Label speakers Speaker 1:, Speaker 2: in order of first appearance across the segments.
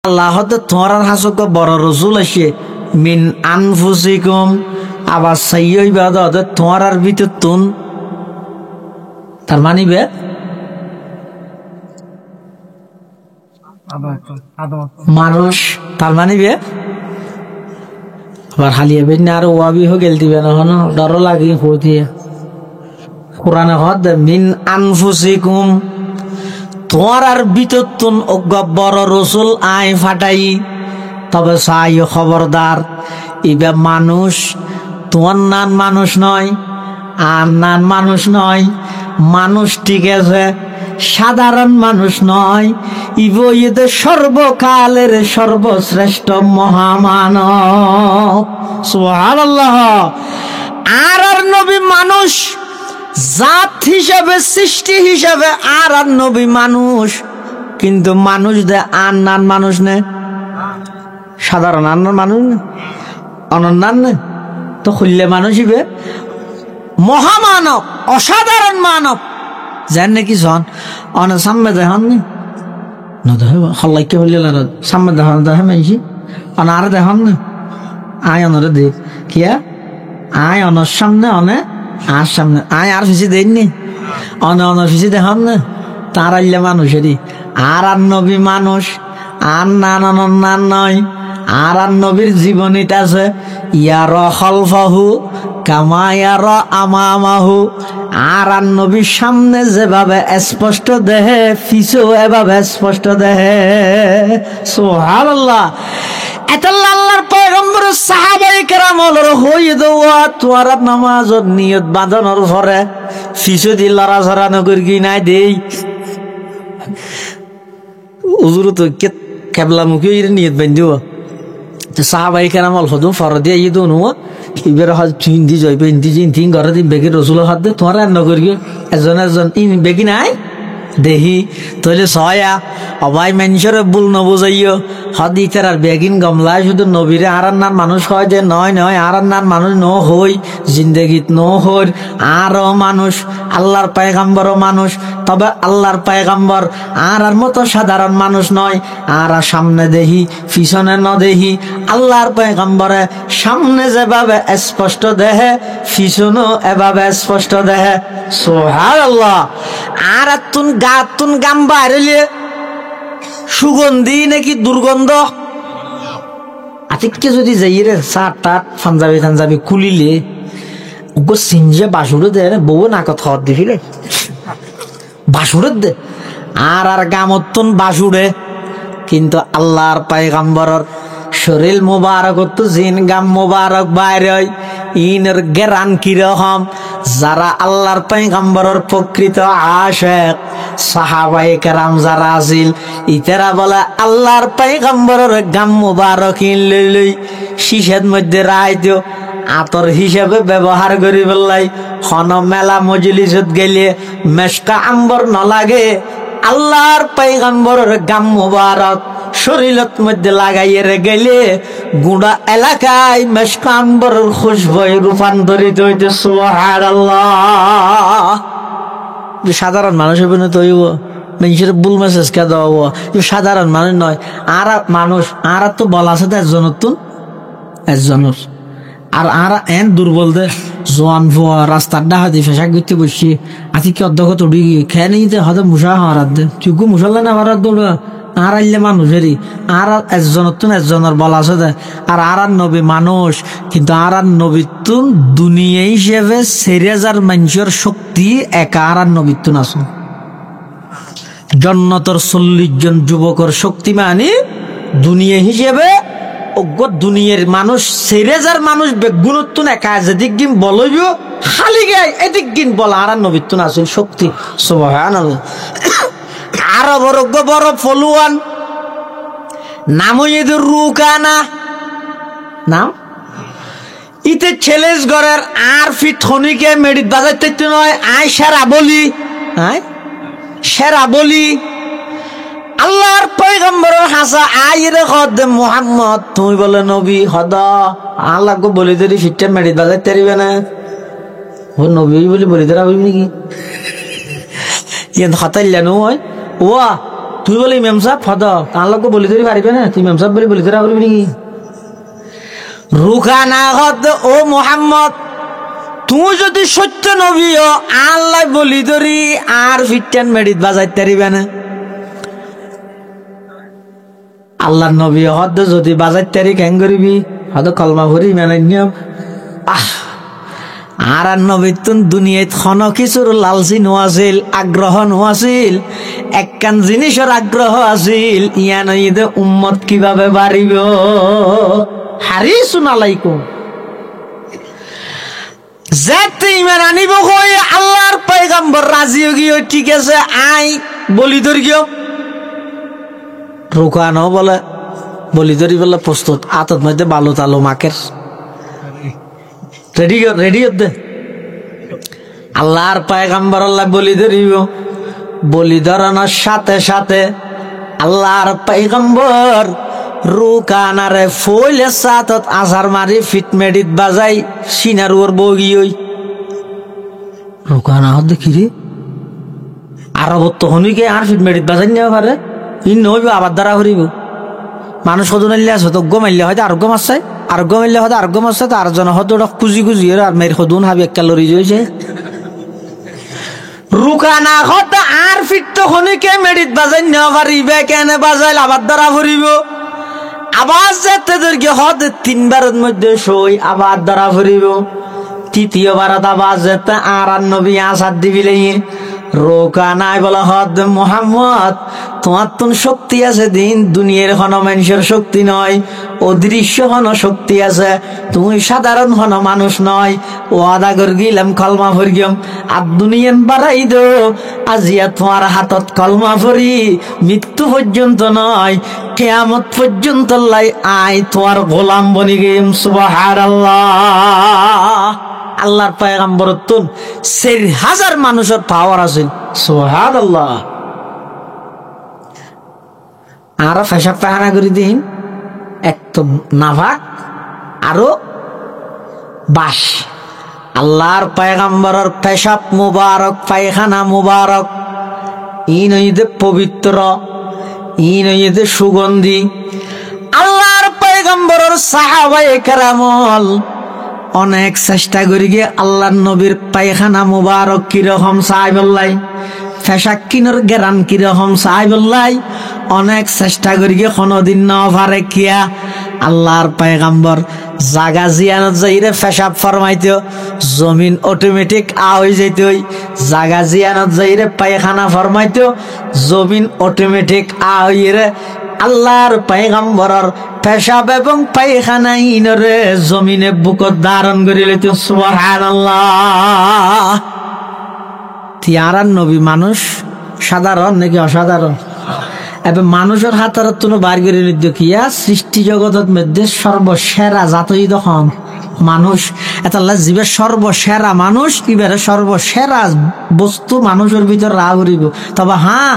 Speaker 1: আল্লাহ হতে তোমার হাসক বড় রসুল আসে মিন আনফুসিকুম আবার সাইয়ই বাদ হতে তোমার ভিতর তুন তার মানিবে মানুষ তার মানিবে আবার হালিয়ে বেন আর ওয়াবি হো গেল দিবে না হন ডর লাগি হদিয়ে কোরআনে হদ মিন আনফুসিকুম তোমার আর ভিতর তুন বড় রসুল আয় ফাটাই তবে সাই খবরদার ইবে মানুষ তোমার নান মানুষ নয় আর নান মানুষ নয় মানুষ ঠিক আছে সাধারণ মানুষ নয় ইব এদের সর্বকালের সর্বশ্রেষ্ঠ মহামানব সুবহানাল্লাহ। আর নবী মানুষ জাত হিসাবে সৃষ্টি হিসাবে আর নবী মানুষ কিন্তু মানুষ দে আর নান মানুষ নে সাধারণ আর মানুষ না অনন্যান নে তো খুললে মানুষ হিবে মহামানব অসাধারণ মানব জান নাকি জন অন সামনে দেখান নি না দেখে হল্লাইকে হইলে সামনে দেখান দেখে মাইছি অন আর দেখান না আয় অনরে দে কিয়া আয় অনর সামনে অনে আর সামনে আয় আর ফিসি দেননি অনর ফিসি দেখান না তার আইলে মানুষেরই আর নবী মানুষ আর নান অনন্যান নয় আর নবীর জীবনীত আছে ইয়ার খলফাহু কামা ইয়ার আমামাহু আর নবীর সামনে যেভাবে স্পষ্ট দেহে পিছেও এভাবে স্পষ্ট দেহে সুবহানাল্লাহ। এতাল্লাহ আল্লাহর পয়গম্বর সাহাবায়ে কেরাম হলো হই দোয়া তোর নামাজের নিয়ত বাঁধানোর পরে পিছে দি লড়াছড়া নগর কি নাই দেই হুজুর তো কেবলামুখী নিয়ত বাঁধিও সাহাবায়ে কেরাম হলো ফরদে ই দোনো এবার হাত হিন্দি যাইবে হিন্দি ঘরে দিন বেগি রসুল হাত দে তোমার রান্না করি এজন বেগি নাই দেহি তৈলে সয়া অবাই মানুষের ভুল নবুঝাইও হদি তার বেগিন গমলায় শুধু নবীরে আর নান মানুষ হয় যে নয় নয় আর নান মানুষ ন হই জিন্দগিত ন হই আরও মানুষ আল্লাহর পয়গম্বরও মানুষ তবে আল্লাহর পয়গম্বর আর মতো সাধারণ মানুষ নয় আর সামনে দেহি পিছনে ন দেহি আল্লাহর পয়গম্বরে সামনে যেভাবে স্পষ্ট দেহে পিছনেও এভাবে স্পষ্ট দেহে সুবহানাল্লাহ। আর তুন গা তুন গাম বাইরে সুগন্ধি নাকি দুর্গন্ধ আতিককে যদি যাই রে চাট টাট পাঞ্জাবি খুলিলে ওগো সিনজে বাসুরে দে বউ নাকত হওয়ার দেখিলে বাসুরে দে আর গামতুন বাসুরে কিন্তু আল্লাহর পয়গম্বরের শরীর মোবারক তো জিন গাম মোবারক বাইরে ইনের গেরান কিরকম যারা আল্লাহর পয়গম্বরের প্রকৃত আশিক সাহাবায়ে কেরাম যারা আছিল ইতারা বলে আল্লাহর পয়গম্বরের গাম মোবারক লই শিশের মধ্যে রাইতো আতর হিসাবে ব্যবহার করি বললাই হন মেলা মজলিসত গেলে মেশকা আম্বর ন লাগে আল্লাহর পয়গম্বরের গাম মোবারক শরীরত মধ্যে লাগাইয়ে গেলে গুড়া এলাকায় মেশকা আম্বরের খুশবুয় রূপান্তরিত হইতে সুবহানাল্লাহ। সাধারণ মানুষের জন্য তো মানুষের ভুল মেসেজ কে দেওয়া সাধারণ মানুষ নয় আর মানুষ আর তো বলা আছে তো একজনের আর এন দুর্বল দে জোয়ান ফোয়া রাস্তার ডাহাতি ফেসাক করতে বসছি আতি কি অধ্যক্ষ উড়ি গিয়ে খেয়ে নিতে হয়তো মুসা হারাত দে তুই মুসাল্লা না হারাত দৌড়া আর আইলে মানুষেরই আর একজনের বলা আছে দে আর নবী মানুষ কিন্তু আর নবীতুন দুনিয়া হিসেবে 4000 মানুষের শক্তি একা আর নবীতুন আছে জন্নতর 40 জন যুবকর শক্তি মানে দুনিয়া হিসেবে দুনিয়ার মানুষ 4000 মানুষ বেগুনতুন একা যেদিক গিন বলইব খালি গায় এদিক গিন বলা আর নবীতুন আছে শক্তি সুবহানাল্লাহ। আর বড় ফলুয়ান নাম এদের রুকানা নাম ইতে ছেলেস ঘরের আর ফিট খনিকে মেডিট বাজাইতে নয় আয় সেরা বলি আল্লাহর পয়গম্বরের হাসা আইরে খদ মুহাম্মদ তুমি বলে নবী হদ আল্লাহ গো বলি দেরি ফিটটা মেডিট বাজাইতে পারিবে না ও নবী বলি দেরা হইব নাকি ইয়ে হতাইলা নয় ওয়া তুই বলে ইমাম সাহেব ফদ তার লোক বলি ধরি পারিবে না, তুই ইমাম সাহেব বলি ধরা করবি নাকি? রুকানা হদ ও মোহাম্মদ, তুই যদি সত্য নবী ও আল্লাহ বলি ধরি আর ফিটটান মেডিত বাজাইতে পারিবে না। আল্লাহর নবী হদ যদি বাজাইতে পারি কেন করিবি? হয়তো কলমা ভরি মানে নিয়ম। আর নবী তুন দুনিয়াত খন কিছুর লালচি নোয়াছিল, আগ্রহ নোয়াছিল, একখান জিনিসের আগ্রহ আছিল, ইয়ান ঈদে উম্মত কিভাবে বাড়িব। হারিসুন আলাইকুম, যেতে ইমান আনিব কই আল্লাহর পয়গম্বর রাজি গিয়ে ঠিক আছে আই বলি ধরি গিয়ে রুকানো বলে বলি ধরি বলে প্রস্তুত, আতত মধ্যে বালু তালু মাকের রেডি রেডি দে। আল্লাহর পয়গম্বর আল্লাহ বলি ধরিব, বলি ধরানোর সাথে সাথে আল্লাহর পয়গম্বর রুকানারে ফইলে সাতত আসার মারি ফিট মেডিত বাজাই সিনার ওর বগি ওই রুকানা হদ দেখি রে আরবত তো হনিকে আর ফিট মেডিত বাজাই নেওয়া পারে ইন নইব আবার দ্বারা হরিব। মানুষ কত নাইলে আছে তো মারলে হয়তো আরোগ্য মারছে, আরোগ্য মারলে হয়তো আরোগ্য মারছে, তো আর জন হয়তো খুঁজি খুঁজি আর মেয়ের সদুন হাবি এক ক্যালোরি হয়েছে। রুকানা হত আর ফিট তো হনিকে মেডিত বাজাই নেওয়া পারিবে, কেন বাজাইল আবার দ্বারা ভরিব। আবার যেতে দৈর্ঘ্য হদ তিনবারের মধ্যে সই আবার দ্বারা ভরিব। তৃতীয়বারত আবার যেতে আর নবী আসাদ দিবি রোকা নাই বলা হদ মোহাম্মদ তোমার তো শক্তি আছে দিন দুনিয়ার হন মানুষের শক্তি নয়, অদৃশ্য হন শক্তি আছে, তুমি সাধারণ হন মানুষ নয়। ও আদা কর গিলাম কলমা ভরিগম আর দুনিয়ান বাড়াই দো আজিয়া তোমার হাতত কলমা ভরি মৃত্যু পর্যন্ত নয় কিয়ামত পর্যন্ত লাই আই তোমার গোলাম বনি গেম। সুবহানাল্লাহ। আল্লাহর পয়গম্বর তুন ৪০০০ মানুষের পাওয়ার আছে। সুবহানাল্লাহ। আর পেশাব পায়খানা করে দিন এক তো নাভাক আরো বাস। আল্লাহর পয়গম্বরের পেশাব মুবারক পায়খানা মুবারক ইন হইতে পবিত্র, ইন হইতে সুগন্ধি। আল্লাহর পয়গম্বরের সাহাবায়ে কেরামল অনেক চেষ্টা করি গিয়ে আল্লাহর নবীর পায়খানা মুবারক কিরকম সাহেবল্লাই, ফেশাক কিনোর গেরান কিরকম সাহেবল্লাই অনেক চেষ্টা করি গিয়ে কোনদিন ন পারে কিয়া। আল্লাহর পয়গম্বর জাগা জিয়ানত যাইরে ফেশাব ফরমাইতো জমিন অটোমেটিক হয়ে যেত, জাগা জিয়ানত যাইরে পায়খানা ফরমাইতো জমিন অটোমেটিক হইরে। আল্লাহর পয়গম্বরের পেশাব এবং পায়খানা ইনরে জমিনে বুকত ধারণ করে লইতো। সুবহানাল্লাহ। তিয়ারার নবী মানুষ সাধারণ নাকি অসাধারণ? এবার মানুষের হাতের তুনো বার করে নিত কিয়া সৃষ্টি জগতের মধ্যে সর্বসেরা জাতই তখন মানুষ। এতাল্লা জীবের সর্বসেরা মানুষ, এবারে সর্বসেরা বস্তু মানুষের ভিতর রা করিব। তবে হ্যাঁ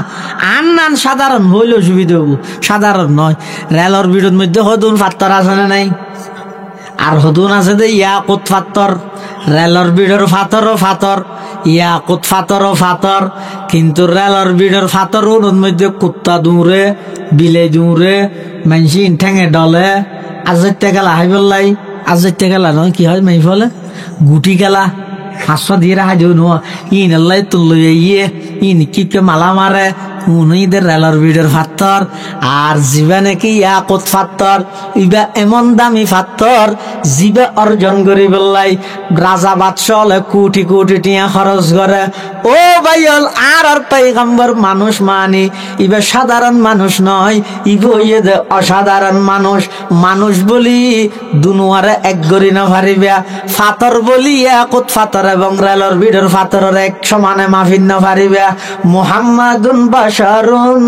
Speaker 1: আন সাধারণ হইল সুবিধা হবো, সাধারণ নয়। রেলর ভিড়ের মধ্যে হদুন ফাত্তর আছে না নাই? আর হদুন আছে দে ইয়াকুত ফাত্তর, রেলর ভিড়ের ফাতরও ফাতর, ইয়াকুত ফাতরও ফাতর। কিন্তু রেলর ভিড়ের ফাতর ওর মধ্যে কুত্তা দৌড়ে, বিলে দৌড়ে, মানসি ঠেঙে ডলে। আজতে গেলা হাই বললাই, আজতে গেলা নয় কি হয় মাই ফলে গুটি গেলা 500 দিয়ে রাখা দিও নো ইন আল্লাহ তুল ইয়ে ইন কি মালা মারে উনিদের রেলর ভিড়ের ফাত্তর। আর জীবনে কি ইয়াকুত ফাত্তর, ইবা এমন দামি ফাত্তর জীবে অর্জন করি বললাই রাজা বাদশাহ কোটি কোটি টিয়া খরচ করে। ও ভাইল আর পয়গম্বর মানুষ মানি ইবা সাধারণ মানুষ নয়, ইবো ইয়ে দে অসাধারণ মানুষ। মানুষ বলি দুনুয়ারে এক গরি না পারিবা, ফাতর বলি ইয়াকুত ফাতর এবং রেলর ভিড়ের ফাতরের এক সমানে মাফিন না পারিবা। মুহাম্মাদুন বাশারুন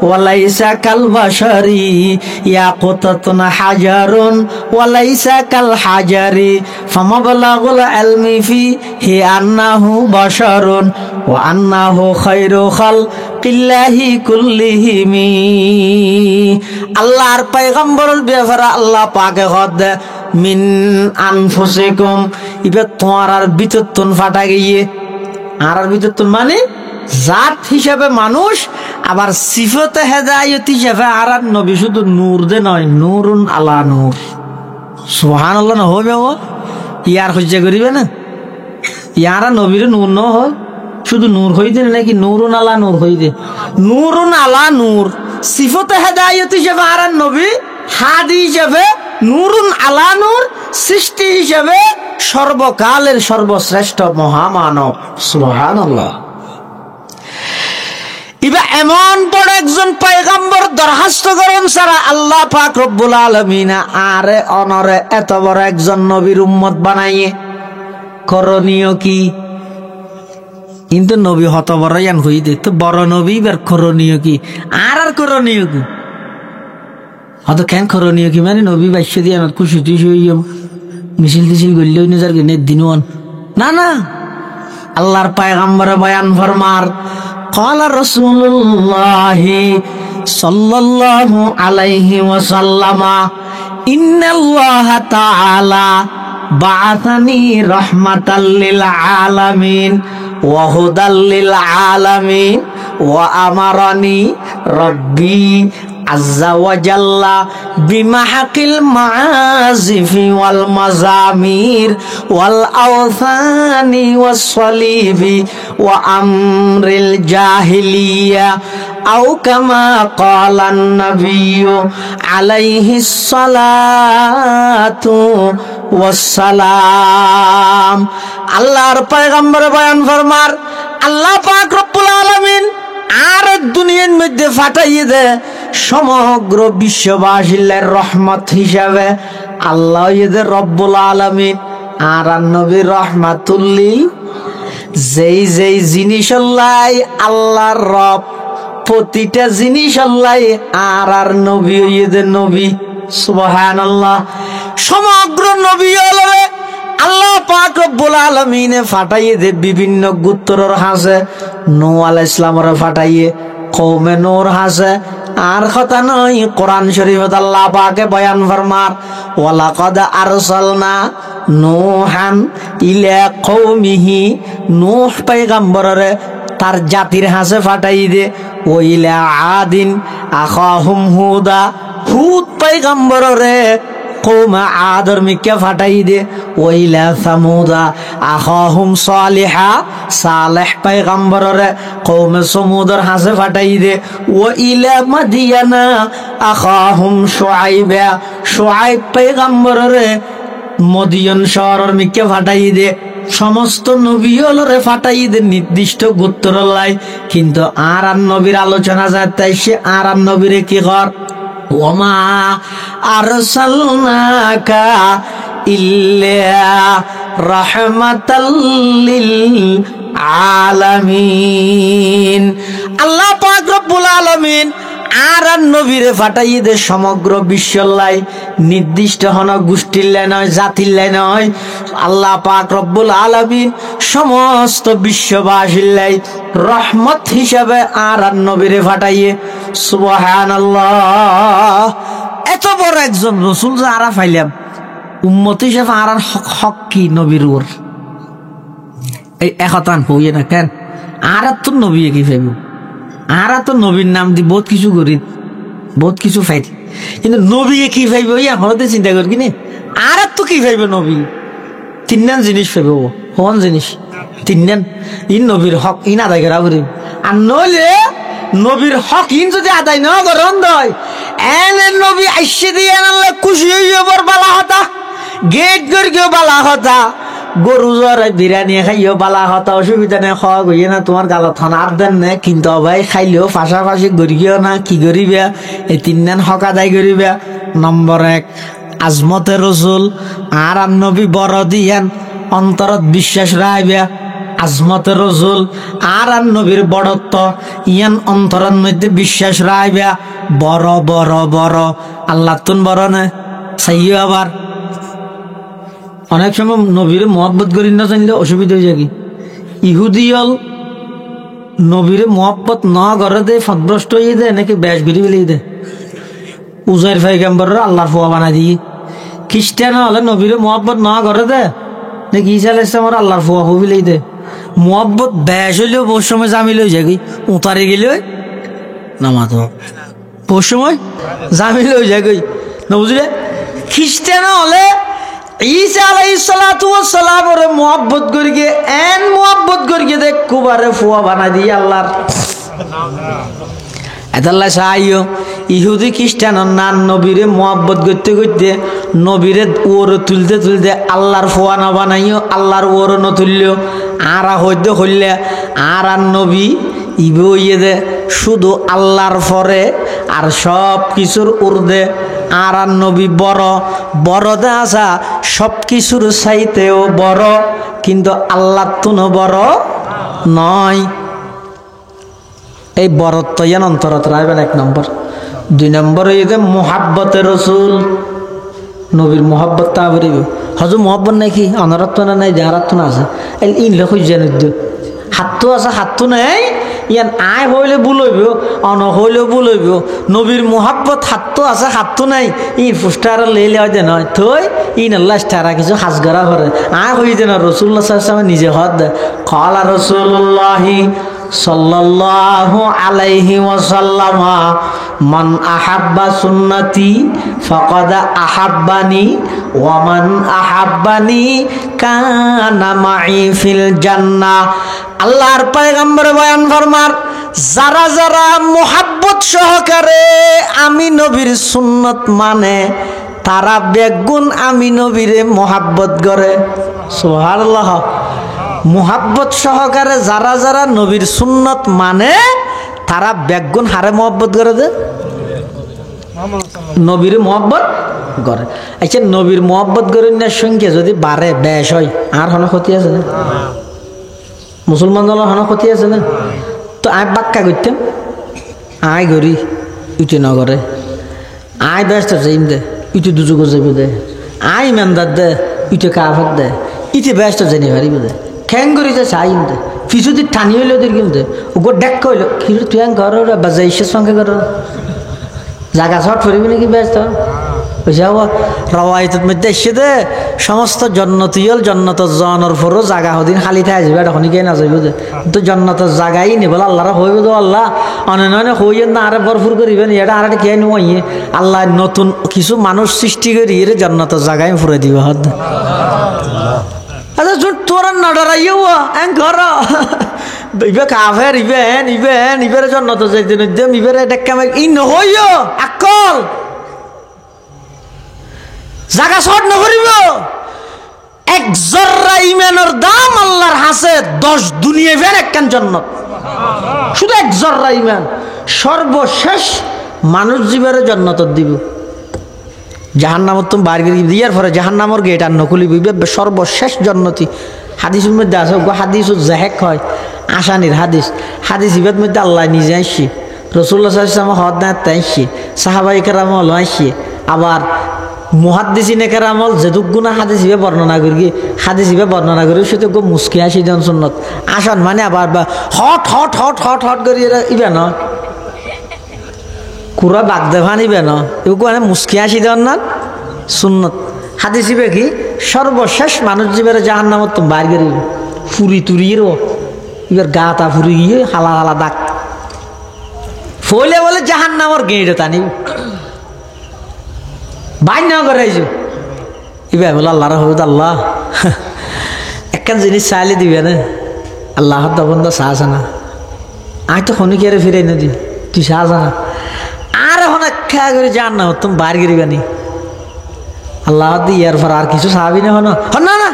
Speaker 1: ওয়ালাইসা কাল বাশারি ইয়াকুতাতুন হাজারুন ওয়ালাইসা কাল হাজারি ফামাবলাগুল ইলমি ফি হি আন্নাহু বাশারুন ওয়া আন্নাহু খায়রু খালকিল্লাহি কুল্লিহিম। আল্লাহর পয়গম্বরের ব্যাপারে আল্লাহ পাকে কদ মিন আনফুসিকুম, ইবে তোমার আর ভিতর তুন ফাটা গিয়ে। আর ভিতর তুন মানে জাত হিসাবে মানুষ, আবার সিফতে হেদায়েত হিসাবে আর নবী শুধু নূর দে নয়, নূরুন আলা নূর। সুবহানাল্লাহ না হবে ও ইয়ার হজ্জা করিবে না, ইয়ারা নবীর নূর ন হয়, শুধু নূর হই দে নাকি নূরুন আলা নূর হই দে, নূরুন আলা নূর। সিফতে হেদায়েত হিসাবে আর নবী, হাদি হিসাবে নূরুন আলা নূর, সৃষ্টি হিসাবে সর্বকালের সর্বশ্রেষ্ঠ মহামানব। সুবহানাল্লাহ। এবার এমন বড় একজন পয়গম্বর দরখাস্ত করেন সারা আল্লাহ পাক রব্বুল আলামিন আরে অনরে এত বড় একজন নবীর উম্মত বানাইয়ে করণীয় কি? কিন্তু নবী হত বড় ইয়ান হই দে তো বড় নবী বের করণীয় কি? আর করণীয় কি? হত কেন করণীয় কি মানে নবী বাইশ দিয়ে খুশি টুশি হইম মিছিল টিছিল গড়লেও নিজের দিন না না, আল্লাহর পয়গম্বরে বয়ান ফরমার قال رسول الله صلى الله عليه وسلم إن الله تعالى بعثني رحمة للعالمين وهدى للعالمين وأمرني ربي عز وجل بمحق المعازف والمزامير والأوثان والصليب وأمر الجاهلية أو كما قال النبي عليه الصلاة والسلام। আল্লাহর পয়গম্বর বয়ান ফরমার আল্লাহ পাক রব্বুল আলামিন আর দুনিয়ার মধ্যে ফাটাইয়ে দে সমগ্র বিশ্ববাসীর রহমত হিসাবে। আল্লাহ এদের রব্বুল আলামিন আর নবীর রহমাতুল্লিল, যেই যেই জিনিস আল্লাহ আল্লাহর রব, প্রতিটা জিনিস আল্লাহ আর নবী এদের নবী। সুবহানাল্লাহ। সমগ্র নবী হলবে আল্লাহ পাক রব্বুল আলামিন ফাটাইয়ে দে বিভিন্ন গোত্রর হাসে। নূহ আলাইহিস সালামের ফাটাইয়ে কওমে নূর হাসে। আর কথা নয়, কোরআন শরীফত আল্লাহ পাকে বয়ান ফরমার ওয়ালাকাদ আরসালনা নূহান ইলা কওমিহি, নূহ পয়গম্বররে তার জাতির হাসে ফাটাই দে। ও ইলা আদিন আখাহুম হুদা, হুদ পয়গম্বররে কওমে আদর মিকে ফাটাই দে। ও ইলা সামুদা আখাহুম সালিহা, সালেহ পয়গম্বররে কওমে সমুদর হাসে ফাটাই দে। ও ইলা মাদিয়ানা আখাহুম শুআইবা, শুআইব পয়গম্বররে মদিয়ন শহরের মিকে ফাটাই দে। সমস্ত নবী হলরে ফাটাই দে নির্দিষ্ট গোত্রলাই। কিন্তু আর নবীর আলোচনা যায় তাই সে আর নবীরে কি কর ওমা আরসালনাকা ইল্লা রাহমাতাল লিল আলামিন। আল্লাহ পাক রব্বুল আলামিন আর নবীরে ফাটাই দে সমগ্র বিশ্বলাই, নির্দিষ্ট হন গোষ্ঠীর নয়, জাতির নয়। আল্লাহ পাক রব্বুল আলামিন সমস্ত বিশ্ববাসীর রহমত হিসাবে আর নবীরে ফাটাইয়ে। সুবহানাল্লাহ। এত বড় একজন রসুল যে আরা ফাইলাম উম্মত হিসাবে আর হক কি নবীর ওর এই একতান হইয়ে না কেন? আর তো নবী কি ফাইব, আর তো নবীর নাম দি বহুত কিছু করি, বহুত কিছু ফাইল, কিন্তু নবী কি ফাইব আমাদের চিন্তা করি কিনে। আর তো কি ফাইব নবী? তিনজন জিনিস ফাইব। কোন জিনিস? তিনজন। ইন নবীর হক ইন আদায় করা করি, আর নইলে নবীর হক ইন যদি আদায় না করেন দয় এনে নবী আইসে দিয়ে আনলে খুশি হইয়া বর বালা হতা, গেট গড়িও বালা হতা, গরু জ্বরে বিরিয়ানি খাইও বালা হতা, অসুবিধা নেই, খাওয়া গইয়ে না তোমার গালত থানা আর দেন না। কিন্তু ভাই খাইলেও পাশাপাশি গড়িও না, কি করিবা? এই তিনজন হক আদায় করিবা। নম্বর এক, আজমতে রসুল আর নবী বড় দিয়ান অন্তরত বিশ্বাস রাখবা। আজমতে রসুল আর নবীর বড়ত্ব ইয়ান অন্তরের মধ্যে বিশ্বাস রাখবা। বড় বড় বড় আল্লাহ তুন বড় না চাইও। আবার অনেক সময় নবীর মহব্বত করি না জানলে অসুবিধা হয়ে যায় কি? ইহুদি হল নবীর মহব্বত না করে দে ফদভ্রষ্ট হয়ে দেয় নাকি ব্যাস ঘুরি ফেলে দেয়। উজাইর পয়গম্বর আল্লাহর ফুয়া বানাই দিয়ে। খ্রিস্টান হলে নবীর মহব্বত না করে দে নাকি ঈসা আলাইহিস সালাম আল্লাহর ফুয়া ফেলে দেয়। মোহাব্বত বেশ হইলেও বহু সময় জামিল হয়ে যায় উতারে গেলে নামাজ বহু সময় জামিল হয়ে যায় না বুঝলে। খ্রিস্টান হলে ঈসা আলাইহিস সালাতু ওয়াস সালাম ওরে মোহাব্বত করি গিয়ে মোহাব্বত করি গিয়ে দেখ কুবারে ফুয়া বানাই দিয়ে আল্লাহর এদাল্লা সাহায্য ইহুদি খ্রিস্টান নান নবীরে মোহাব্বত করতে করতে নবীরে ওর তুলতে তুলতে আল্লাহর ফোয়া না বানাইও আল্লাহর ওর ন তুললেও আর হইতে হইলে আর নবী ইবে ইয়ে দে শুধু আল্লাহর পরে আর সব কিছুর উর্দে আর নবী বড় বড় দে আসা সব কিছুর চাইতেও বড় কিন্তু আল্লাহ তুনো বড় নয়। এই বরত্ব ইয়ান অন্তরত রাখবেন 1 নম্বর। 2 নম্বর হইতে মোহাব্বতে রসুল নবীর মোহাব্বত তা বলিব হজু মোহাব্বত নাকি অনরত্ব না নাই যাহারাত্ব না আছে ইন লেখ জান হাতটো আছে হাতটো নাই ইয়ান আয় হইলে বুলইব অন হইলেও বুলইব নবীর মোহাব্বত হাতটো আছে হাতটো নাই ইন ফুস্টার লেলে হয় দে নয় থই ইন আল্লাহ স্টারা কিছু হাজগরা করে আয় হই দেন রসুল্লাহ সাল্লাল্লাহু নিজে হদ কলা রসুল্লাহি সাল্লাল্লাহু আলাইহি ওয়াসাল্লাম মান আহাব্বা সুন্নতি ফাকাদ আহাব্বানি ওয়া মান আহাব্বানি কানা মাই ফিল জান্নাহ। আল্লাহর পয়গম্বর বয়ান ফরমার যারা যারা মোহাব্বত সহকারে আমি নবীর সুন্নত মানে তারা বেগুন আমি নবীরে মোহাব্বত করে। সুবহানাল্লাহ। মোহাব্বত সহকারে যারা যারা নবীর সুন্নত মানে তারা বেগুন হারে মোহাব্বত করে দে নবীর মোহাব্বত করে। আচ্ছা নবীর মোহাব্বত করেন না সংখ্যা যদি বাড়ে বেশ হয় আর হন ক্ষতি আছে না মুসলমান দলের হন ক্ষতি আছে না। তো আয় বাক্কা করতাম আয় গরি ইটি নগরে আয় ব্যস্ত যাইম দে ইটি দুযোগ যাবি দে আয় ইমানদার দে ইটি কাফের দে ইটি ব্যস্ত জানি পারিব দে খ্যাং করি যে চাই দে পিছুদি টানি হইলেও দের কিন্তু ওগো ডেক কইল খির তুই ঘর বাজাইসের সঙ্গে ঘর জায়গা শর্ট করিবি নাকি ব্যস্ত রওয়ায়তের মধ্যে এসে দে সমস্ত জন্নতীয় জন্নত জনের পরও জায়গা হদিন খালি থাই যাবে এটা খনিকে না যাইব দে তো জন্নতের জায়গাই নি বলে আল্লাহরা হইব তো আল্লাহ অনেক হইয়েন না আরে ভরপুর করিবেন এটা আর কে নিয়ে আল্লাহ নতুন কিছু মানুষ সৃষ্টি করি এর জন্নতের জায়গায় ফুরে দিব হদ আচ্ছা তোরা না ডরাইও ঘর ইবে কাফের ইবের জন্নত যাইতে নদ্যম ইবের ডেক্কা ই নহইও আকল জাগা শর্ট নকরিব। 1 জর্রা ইমানের দাম আল্লাহর হাসে 10 দুনিয়া ফের একখান জান্নাত শুধু 1 জর্রা ইমান সর্বশেষ মানুষ জীবের জান্নাত দিব জাহান্নামত তুমি বার করে দিয়ার পরে জাহান্নামর গেট আর নকুলিবি সর্বশেষ জান্নাতি হাদিসের মধ্যে আছে হাদিস জাহেক হয় আসানির হাদিস ইবাদ মধ্যে আল্লাহ নিজে আসছি রাসূলুল্লাহ সাল্লাল্লাহু আলাইহি ওয়াসাল্লাম হদ না তাইছি সাহাবায়ে কেরামল আসছি আবার মুহাদ্দিসিনে কেরামল যেদুক গুনাহ হাদিস ইবে বর্ণনা করি হাদিস ইবে বর্ণনা করি সেটা গো মুস্কি আসি জন সুন্নত আসান মানে আবার hot hot hot hot hot করি ইবে না কুরা বাগদে ভানিবে না এগুলো মানে মুস্কি আসি দেন না সুন্নত হাদিস ইবে কি সর্বশেষ মানুষ জীবের জাহান্নামত তুমি বাইর করি ফুরি তুরির এবার গাতা ফুরি গিয়ে হালা হালা দাগ ফলে বলে জাহান্নামর গেঁড়ে টানি বাইর না করাইছো এবার বলে আল্লাহর হবুদ আল্লাহ একখান জিনিস চাইলে দিবে না আল্লাহ তখন তো চাহছে না আয় তো খনি কে ফিরে না দি তুই চাহছে না আর এখন একটা করে জান না তুমি বাইর করিবানি আল্লাহ দি ইয়ার পর আর কিছু চাবি না হন না না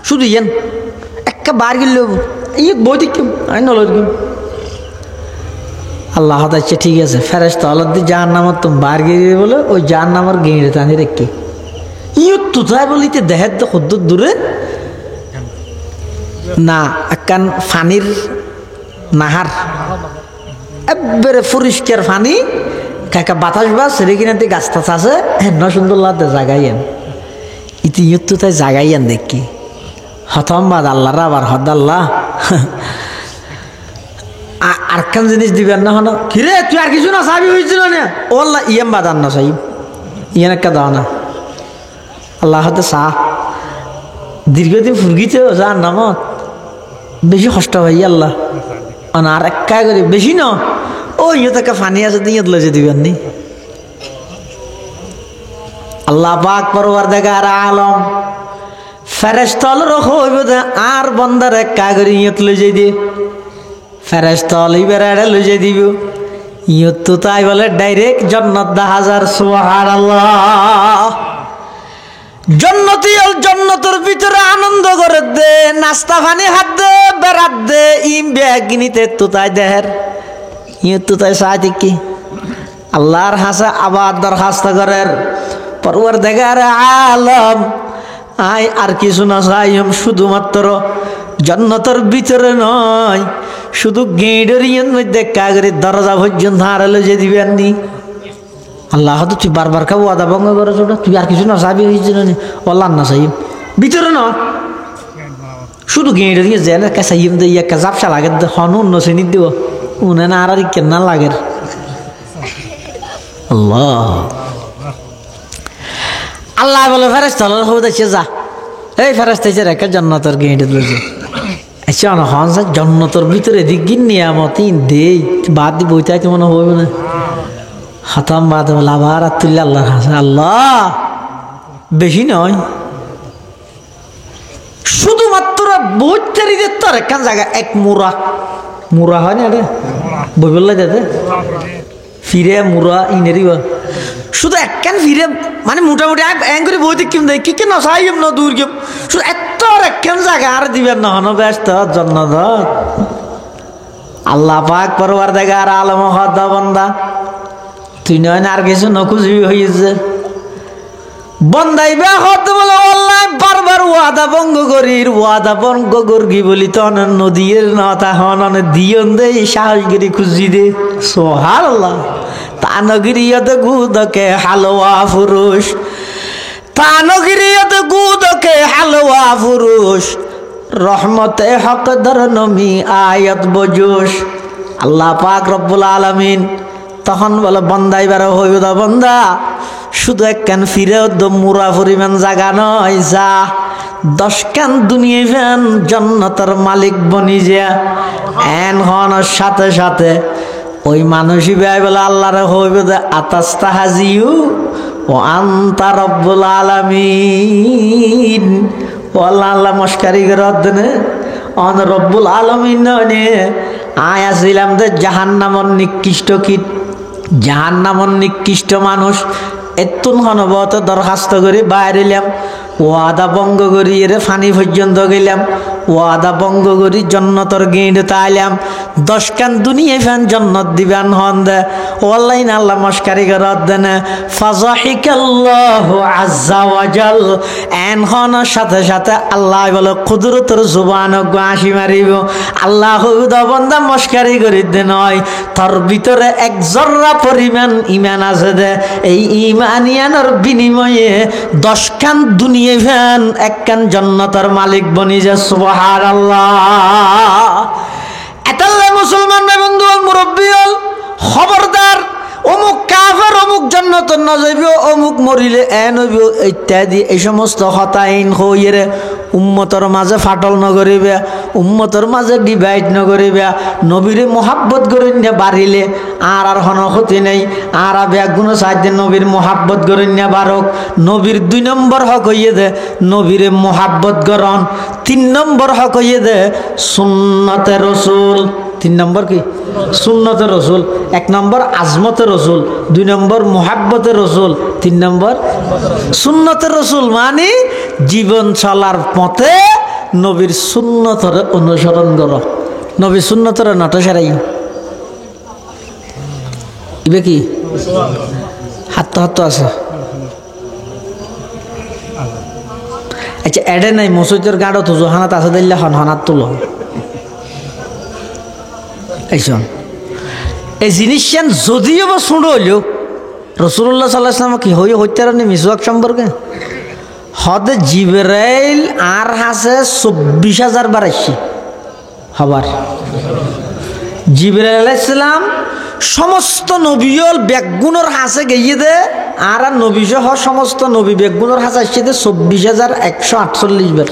Speaker 1: শুধু ইয়েন একটা বার গেল ইয়ে বই দেখি আমি নল আল্লাহ আচ্ছা ঠিক আছে ফেরেশতা আল্লাহ দি জাহান নামত তুমি বার গিয়ে বলে ওই জাহান নামর গেঁড়ে টানি রেখে ইয়ে তুথায় বলিতে দেহের তো খুদ্দ দূরে না একখান ফানির নাহার একবারে পরিষ্কার ফানি কাকা বাতাস বাস রেখিনাতে গাছ টাছ আছে হেন সুন্দর লাগতে জাগাইয়েন ইতি ইয়ত্তু তাই জাগাইয়েন দেখি হতম বাদ আল্লাহ আবার হদ আল্লাহ আরকান জিনিস দিবেন না হনো কিরে তুই আর কিছু না চাবি হয়েছিল না ও আল্লাহ ইয়েম বাদ আন না চাই ইয়েন একটা দাও না আল্লাহ হতে চাহ দীর্ঘদিন ফুরগিতে যার নামত বেশি কষ্ট ভাই আল্লাহ আর এক কায় করি বেশি ন ও ইয়ে থেকে ফানি আছে দিয়ে লজে দিবেন নি আল্লাহ পাক পরওয়ারদিগার আলম ফেরেশতা হইব আর বন্দার এক কায় করি ইয়ত লজে দিয়ে ফেরেশতা বেড়াড়ে লজে দিব ইয়ত তো তাই বলে ডাইরেক্ট জান্নাত 10,000 সুবহানাল্লাহ জন্নতের ভিতরে আনন্দ করে দে নাস্তা পানি হাত দে বেড়াত দে ইম বেগিনিতে তো তাই দেহের ইয়ে তো তাই সাথে কি আল্লাহর হাসে আবার দরখাস্ত করেন পরওয়ারদিগার আলম আই আর কিছু না চাই শুধুমাত্র জন্নতের ভিতরে নয় শুধু গেঁড়ের ইয়ের মধ্যে কাগরের দরজা পর্যন্ত হারালে যে দিবেন নি আল্লাহ তো তুই বারবার খাবো আদা ভঙ্গ করে ছোট তুই আর কিছু না চাবি হয়েছিল নি আল্লাহ না চাই ভিতরে না শুধু গেঁড়ে দিয়ে যে না চাইম দে একটা জাপসা লাগে হন অন্য শ্রেণীর দিব উনে না আর কেন লাগে আল্লাহ আল্লাহ বলে ফেরেশতা হচ্ছে যা এই ফেরেশতা রেখে জান্নাতের গেঁড়ে দিয়েছে আচ্ছা না হন জান্নাতের ভিতরে দিক নিয়ামতি দেই বাদ দি বইতে আইতে মনে হবে না হাতাম বাদ বলে আবার আর তুললে আল্লাহর হাসে আল্লাহ বেশি নয় শুধুমাত্র বইটারিদের তো একখান জায়গা এক মুরা হয় না রে বই বললে যাতে ফিরে মুরা ইনেরি শুধু একখান ফিরে মানে মোটামুটি এক করে বই দেখ দেয় কি কেন চাই না দূর কেম শুধু এত একখান জায়গা আর দিবেন না হন ব্যস্ত জন্নত আল্লাহ পাক পরওয়ারদিগার আলম হদ বন্দা তুই নয় আর কিছু নখুঁজবি হয়েছে বন্দাইবে হত বলে আল্লাহ বারবার ওয়াদা ভঙ্গ করি বলি তো নদীর নতা হন দিয়ন দে সাহসগিরি খুঁজি দে সুবহানাল্লাহ তানগিরিয়ত গুদকে হালওয়া ফুরুষ তানগিরিয়ত গুদকে হালওয়া ফুরুষ রহমতে হক দর নমি আয়াত বজুস আল্লাহ পাক রব্বুল আলামিন তখন বলে বন্দাইবার হইব দা বন্দা শুধু এক কান ফিরে মুরা পরিমাণ জায়গা নয় যা 10 কান দুনিয়া ফেন জান্নাতের মালিক বনি যা এন হওয়ার সাথে সাথে ওই মানুষই ভাই বলে আল্লাহরে হইব দে আতাস্তা হাজিউ ও আনতা রব্বুল আলামিন ও আল্লাহ মস্কারি করে অধ্যনে অন রব্বুল আলামিন নে আয়া ছিলাম দে জাহান্নামর নিকৃষ্ট কীট জাহান্নামর নিকৃষ্ট মানুষ এতুন হনবত দরখাস্ত করে বাইরেলাম ওয়াদা ভঙ্গ করি এর ফানি পর্যন্ত গেলাম ওয়াদা ভঙ্গ করি জন্নতর গেঁড়ে তাইলাম 10 কান দুনিয়া ফ্যান জন্নত দিবেন হন দে ওয়াল্লাহ আল্লাহ মস্কারি করে দেন ফাজাহিকাল্লাহু আজ্জা ওয়াজাল এন হনের সাথে সাথে আল্লাহ বলে কুদরতের জুবান হাসি মারিব আল্লাহ হুদা বান্দা মস্কারি করে দে নয় তোর ভিতরে এক জর্রা পরিমাণ ঈমান আছে দে এই ঈমানিয়ানের বিনিময়ে 10 কান দুনিয়া ফ্যান 1 কান জান্নাতের মালিক বনি যা সুবহানাল্লাহ এতাল্লা মুসলমান ভাই বন্ধু মুরব্বী হল খবরদার অমুক কাফের অমুক জান্নাত না যাইব অমুক মরিলে এন হইব ইত্যাদি এই সমস্ত হতাইন হইরে উম্মতর মাঝে ফাটল নগরিবে উম্মতর মাঝে ডিভাইড নগরিবে নবীরে মোহাব্বত করেন না বাড়িলে আর হন ক্ষতি নেই আর ব্যাগুণ সাহায্যে নবীর মোহাব্বত করেন না বারক নবীর 2 নম্বর হক হইয়ে দে নবীরে মোহাব্বত করন 3 নম্বর হক হইয়ে দে সুন্নতে রসুল 3 নম্বর কি সুন্নতে রসুল 1 নম্বর আজমতে রসুল 2 নম্বর মোহাব্বতে রসুল 3 নম্বর সুন্নতে রসুল মানে জীবন চলার পথে নবীর সুন্নতর অনুসরণ করো নবীর সুন্নতর নট সারাই ইবে কি হাত আছে আচ্ছা এডে নাই মসজিদের গাড়ো তো জোহানাত আছে দিল্লা হনহানাত তুলো এইসব এই জিনিসটা যদিও বা শুনো হইলেও রসুল্লাহ সাল্লাহ ইসলাম কি হই হইতে মিসওয়াক সম্পর্কে হদে জিবরাইল আর হাসে 24,000 বার আসছে হবার জিবরাইল আলাইহিস সালাম সমস্ত নবীল বেগুনের হাসে গিয়ে দে আর নবী সহ সমস্ত নবী বেগুনের হাসে আসছে দে 24,148 বার।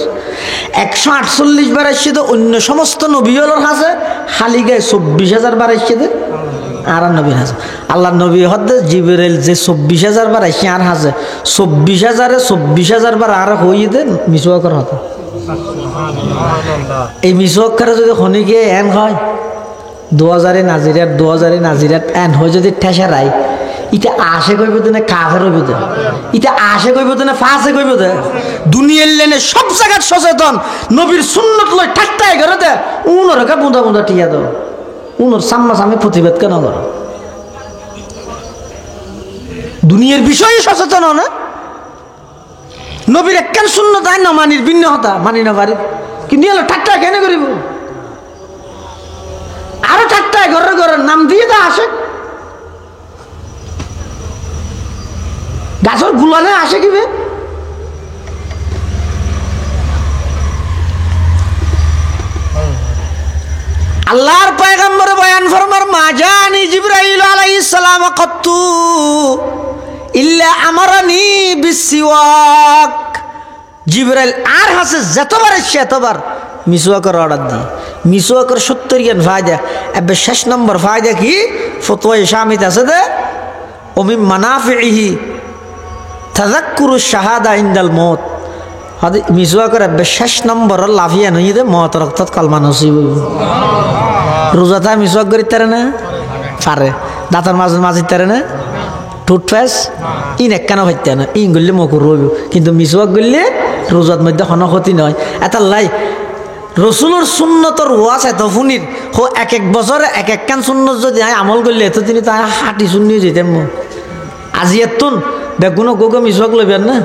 Speaker 1: 148 বার আসছে দে অন্য সমস্ত নবীলের হাসে খালি গায়ে 24,000 বার আসছে দে আর নবীর হাসে। আল্লাহ নবী হদ্দে জিবরাইল যে 24,000 বার আসছে আর হাসে 24,000 বার আর হইয়ে দে মিসওয়াকের হতো। এই মিসওয়াকরা যদি খনিকে এন হয় 2000 নাজিরাত এন হয় যদি ঠেসা রাই ইটা আশে কইব না কাফের হইব দে, ইটা আশে কইব না ফাঁসে কইব দে। দুনিয়ার লেনে সব জায়গায় সচেতন নবীর সুন্নত লই ঠাট্টাই করে দে উনরকে বুঁদা বুঁদা টিয়া দাও উনর সামনাসামনি প্রতিবাদ কেন করো? দুনিয়ার বিষয়ে সচেতন না নবীর একখান সুন্নত আইন না মানির ভিন্ন হতা মানি না পারি কিন্তু এলো ঠাট্টা কেন করিব আরো ঠাট্টায় ঘরের ঘরের নাম দিয়ে দা আসে গাছের গুলানে আসে কিবে আল্লাহর পয়গম্বর বয়ান ফরমার মাজানি জিবরাইল আলাইহিস সালাম কত্তু ইল্লা আমারানি বিসওয়াক। জিবরাইল আর হাসে যতবার সেতবার মিসওয়াকের অর্ডার দি মিসওয়াকের 70 জ্ঞান ফায়দা। এবে 6 নম্বর ফায়দা কি ফতোয়া শামিত আছে দে ওমি মানাফিহি তাযাক্কুরু শাহাদা ইনদাল মউত। হাদি মিসওয়াকের এবে 6 নম্বর লাফিয়া নই দে মত রক্তত কলমা নসিব। রোজাটা মিসওয়াক করি তারে না পারে দাঁতের মাঝে মাঝে তারে না টুথপেস্ট ইন একখানা হইতে না ইন গললে মকুর রইব কিন্তু মিসওয়াক গললে রোজার মধ্যে কোনো ক্ষতি নয়। এটা লাই রসুলোর সুন্নতর ওয়াজ এত ফুনির হো এক বছরে একখান সুন্নত যদি আমল করলে এত তিনি তাই হাঁটি শুনিয়ে যেতেন আজি এতুন বেগুনো গোগো মিসওয়াক লইবেন না।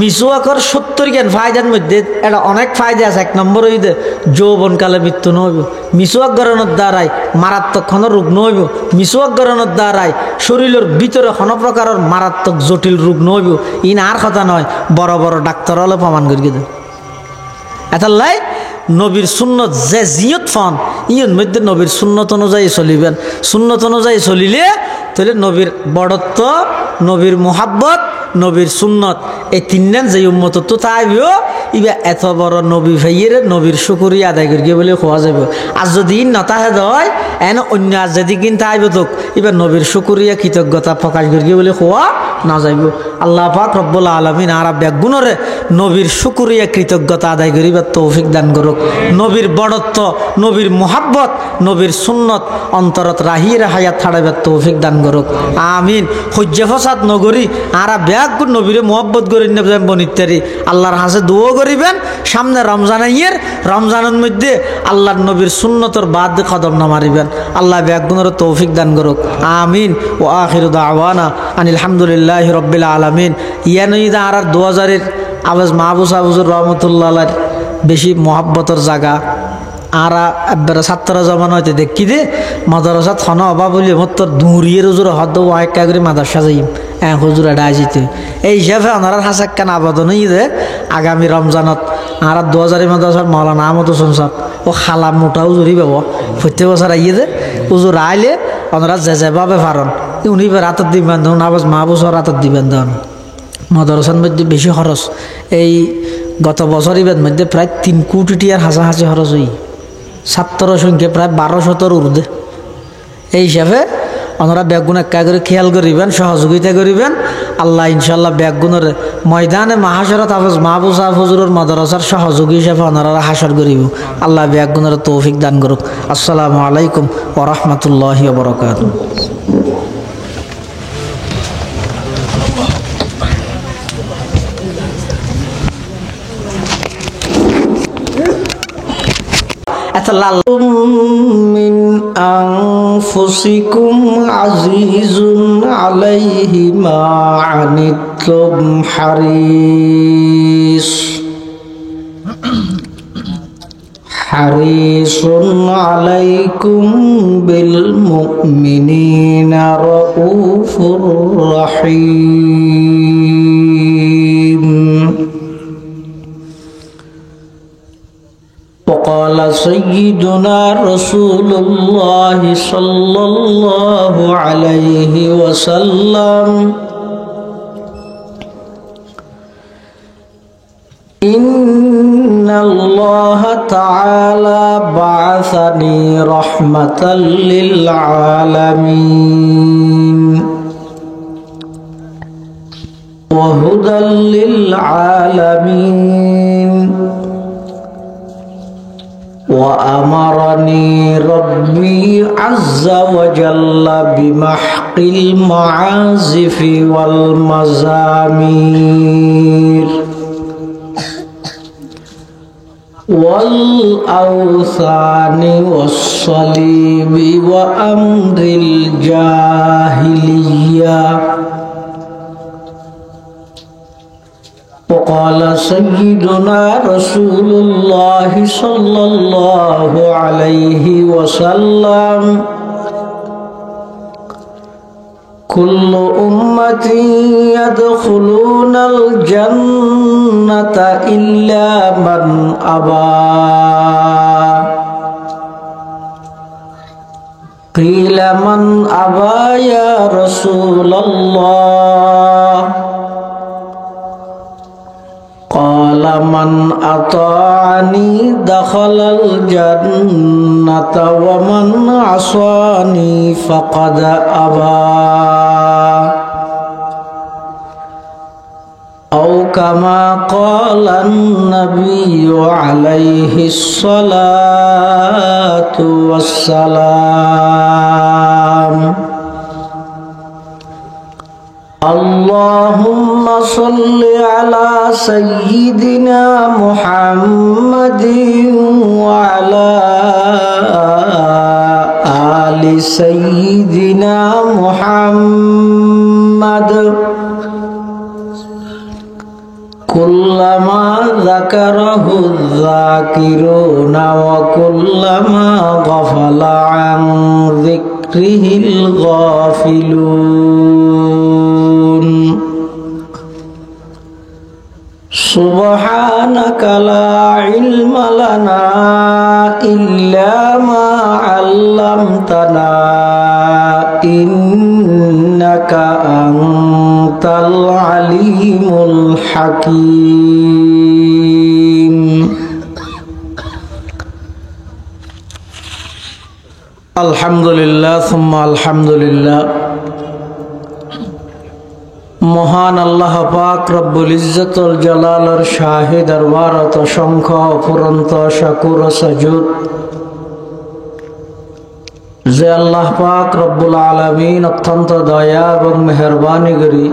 Speaker 1: মিসওয়াকর 70 জ্ঞান ফায়দার মধ্যে এটা অনেক ফায়দা আছে। 1 নম্বর হইতে যৌবনকালে মৃত্যু নহইব। মিসওয়াক গরণের দ্বারাই মারাত্মক কোনো রোগ নহইব। মিসওয়াক গরণের দ্বারাই শরীরের ভিতরে কোনো প্রকারের মারাত্মক জটিল রোগ নহইব। ইন আর কথা নয় বড় বড় ডাক্তার হলে প্রমাণ করি দেন। এটা লাই নবীর সুন্নত যে জিয়ত ফন ইয়র মধ্যে নবীর সুন্নত অনুযায়ী চলিবেন। সুন্নত অনুযায়ী চলিলে তাহলে নবীর বড়ত্ব নবীর মোহাব্বত নবীর সুন্নত এই তিনজন যে উম্মত তো তাইবিও ইবা এত বড় নবী ভাইয়ের নবীর শুকরিয়া আদায় করিয়ে বলে খোয়া যাব। আর যদি নতাহে হয় এন অন্য আর যদি কিন্তু আইব তোক এবার নবীর শুকরিয়া কৃতজ্ঞতা প্রকাশ করিয়ে বলে খোয়া না যাইব। আল্লাহ পাক রব্বুল আলামিন আর বেগুনরে নবীর শুকরিয়া কৃতজ্ঞতা আদায় করিবার তৌফিক দান করুক। নবীর বড়ত্ব নবীর মোহাব্বত নবীর সুন্নত অন্তরত রাহির হায়াত ছাড়াইবার তৌফিক দান করুক আমিন। সহ্য ফসাদ নগরী আর ব্যাগুন নবীরে মোহাব্বত করি বনিত্যারি আল্লাহর হাসে দোয়া করিবেন। সামনে রমজান আইয়ের রমজানের মধ্যে আল্লাহর নবীর সুন্নতর বাদ কদম না মারিবেন। আল্লাহ ব্যাগুনের তৌফিক দান করুক আমিন। ও আখিরু দাওয়ানা আনিল হামদুলিল্লাহি রাব্বিল আলামিন। ইয়ানইদা আর 2000-এর আওয়াজ মাহবুব সাহুজুর রহমতুল্লাহ বেশি মহাব্বতর জায়গা আর একবার ছাত্র জমান হইতে দেখি দে মাদ্রাসাত খন অভাব বলি মোর তোর দূরিয়ে রোজুর হদ একা করে মাদ্রাসা যাইম হুজুর এটা আইজিতে এই হিসাবে ওনার হাসাক্কান আবেদন দে আগামী রমজানত আর 2000 মাদ্রাসার মৌলানা আহমদ হোসেন সাহেব ও খালা মোটা উজুরি পাব প্রত্যেক বছর আইয়ে দে উজুর আইলে ওনারা যে যেভাবে পারেন উনি রাতত দিবেন ধরুন আবাস মাহবুস রাতত দিবেন ধরুন মাদ্রাসার মধ্যে বেশি খরচ। এই গত বছর ইবের মধ্যে প্রায় 3 কোটি টিয়ার হাসাহাসি খরচ হই ছাত্র সংখ্যা প্রায় 1200-র ঊর্ধ্বে। এই হিসাবে ওনারা ব্যাগুন একা করে খেয়াল করিবেন সহযোগিতা করিবেন। আল্লাহ ইনশাল্লাহ ব্যাগুনের ময়দানে মাহাসরত হাফেজ মাহবুব সাহেব হুজুরের মাদ্রাসার সহযোগী হিসাবে ওনারা হাসর করিব। আল্লাহ ব্যাগুনের তৌফিক দান করুক। আসসালামু আলাইকুম ওয়া রাহমাতুল্লাহি ওয়া বারাকাতুহু। মিন আনফুসিকুম আজিজুন আলাইহি মা আনিতুম হারিসুন আলাইকুম বিল মুমিনিনা রাউফুর রহিম। وقال سيدنا رسول الله صلى الله عليه وسلم إن الله تعالى بعثني رحمة للعالمين وهدى للعالمين وأمرني ربي عز وجل بمحق المعازف والمزامير والأوثان والصليب وأمر الجاهلية. وقال سيدنا رسول الله صلى الله عليه وسلم كل أمتي يدخلون الجنة إلا من أبى. قيل من أبى يا رسول الله؟ قال من أطاعني دخل الجنة ومن عصاني فقد أبى. أو كما قال النبي عليه الصلاة والسلام. اللهم صل على سيدنا محمد وعلى آل سيدنا محمد كلما ذكره الذاكرون وكلما غفل عن ذكره الغافلون. سبحانك لا علم لنا إلا ما علمتنا إنك أنت العليم الحكيم. الحمد لله ثم الحمد لله. মহান আল্লাহ পাক রব্বুল ইজ্জতুল জালালের শাহী দরবারত অসংখ্য অফুরন্ত শাকুর ও সাজুদ যে আল্লাহ পাক রব্বুল আলামিন অত্যন্ত দয়া এবং মেহেরবানি করি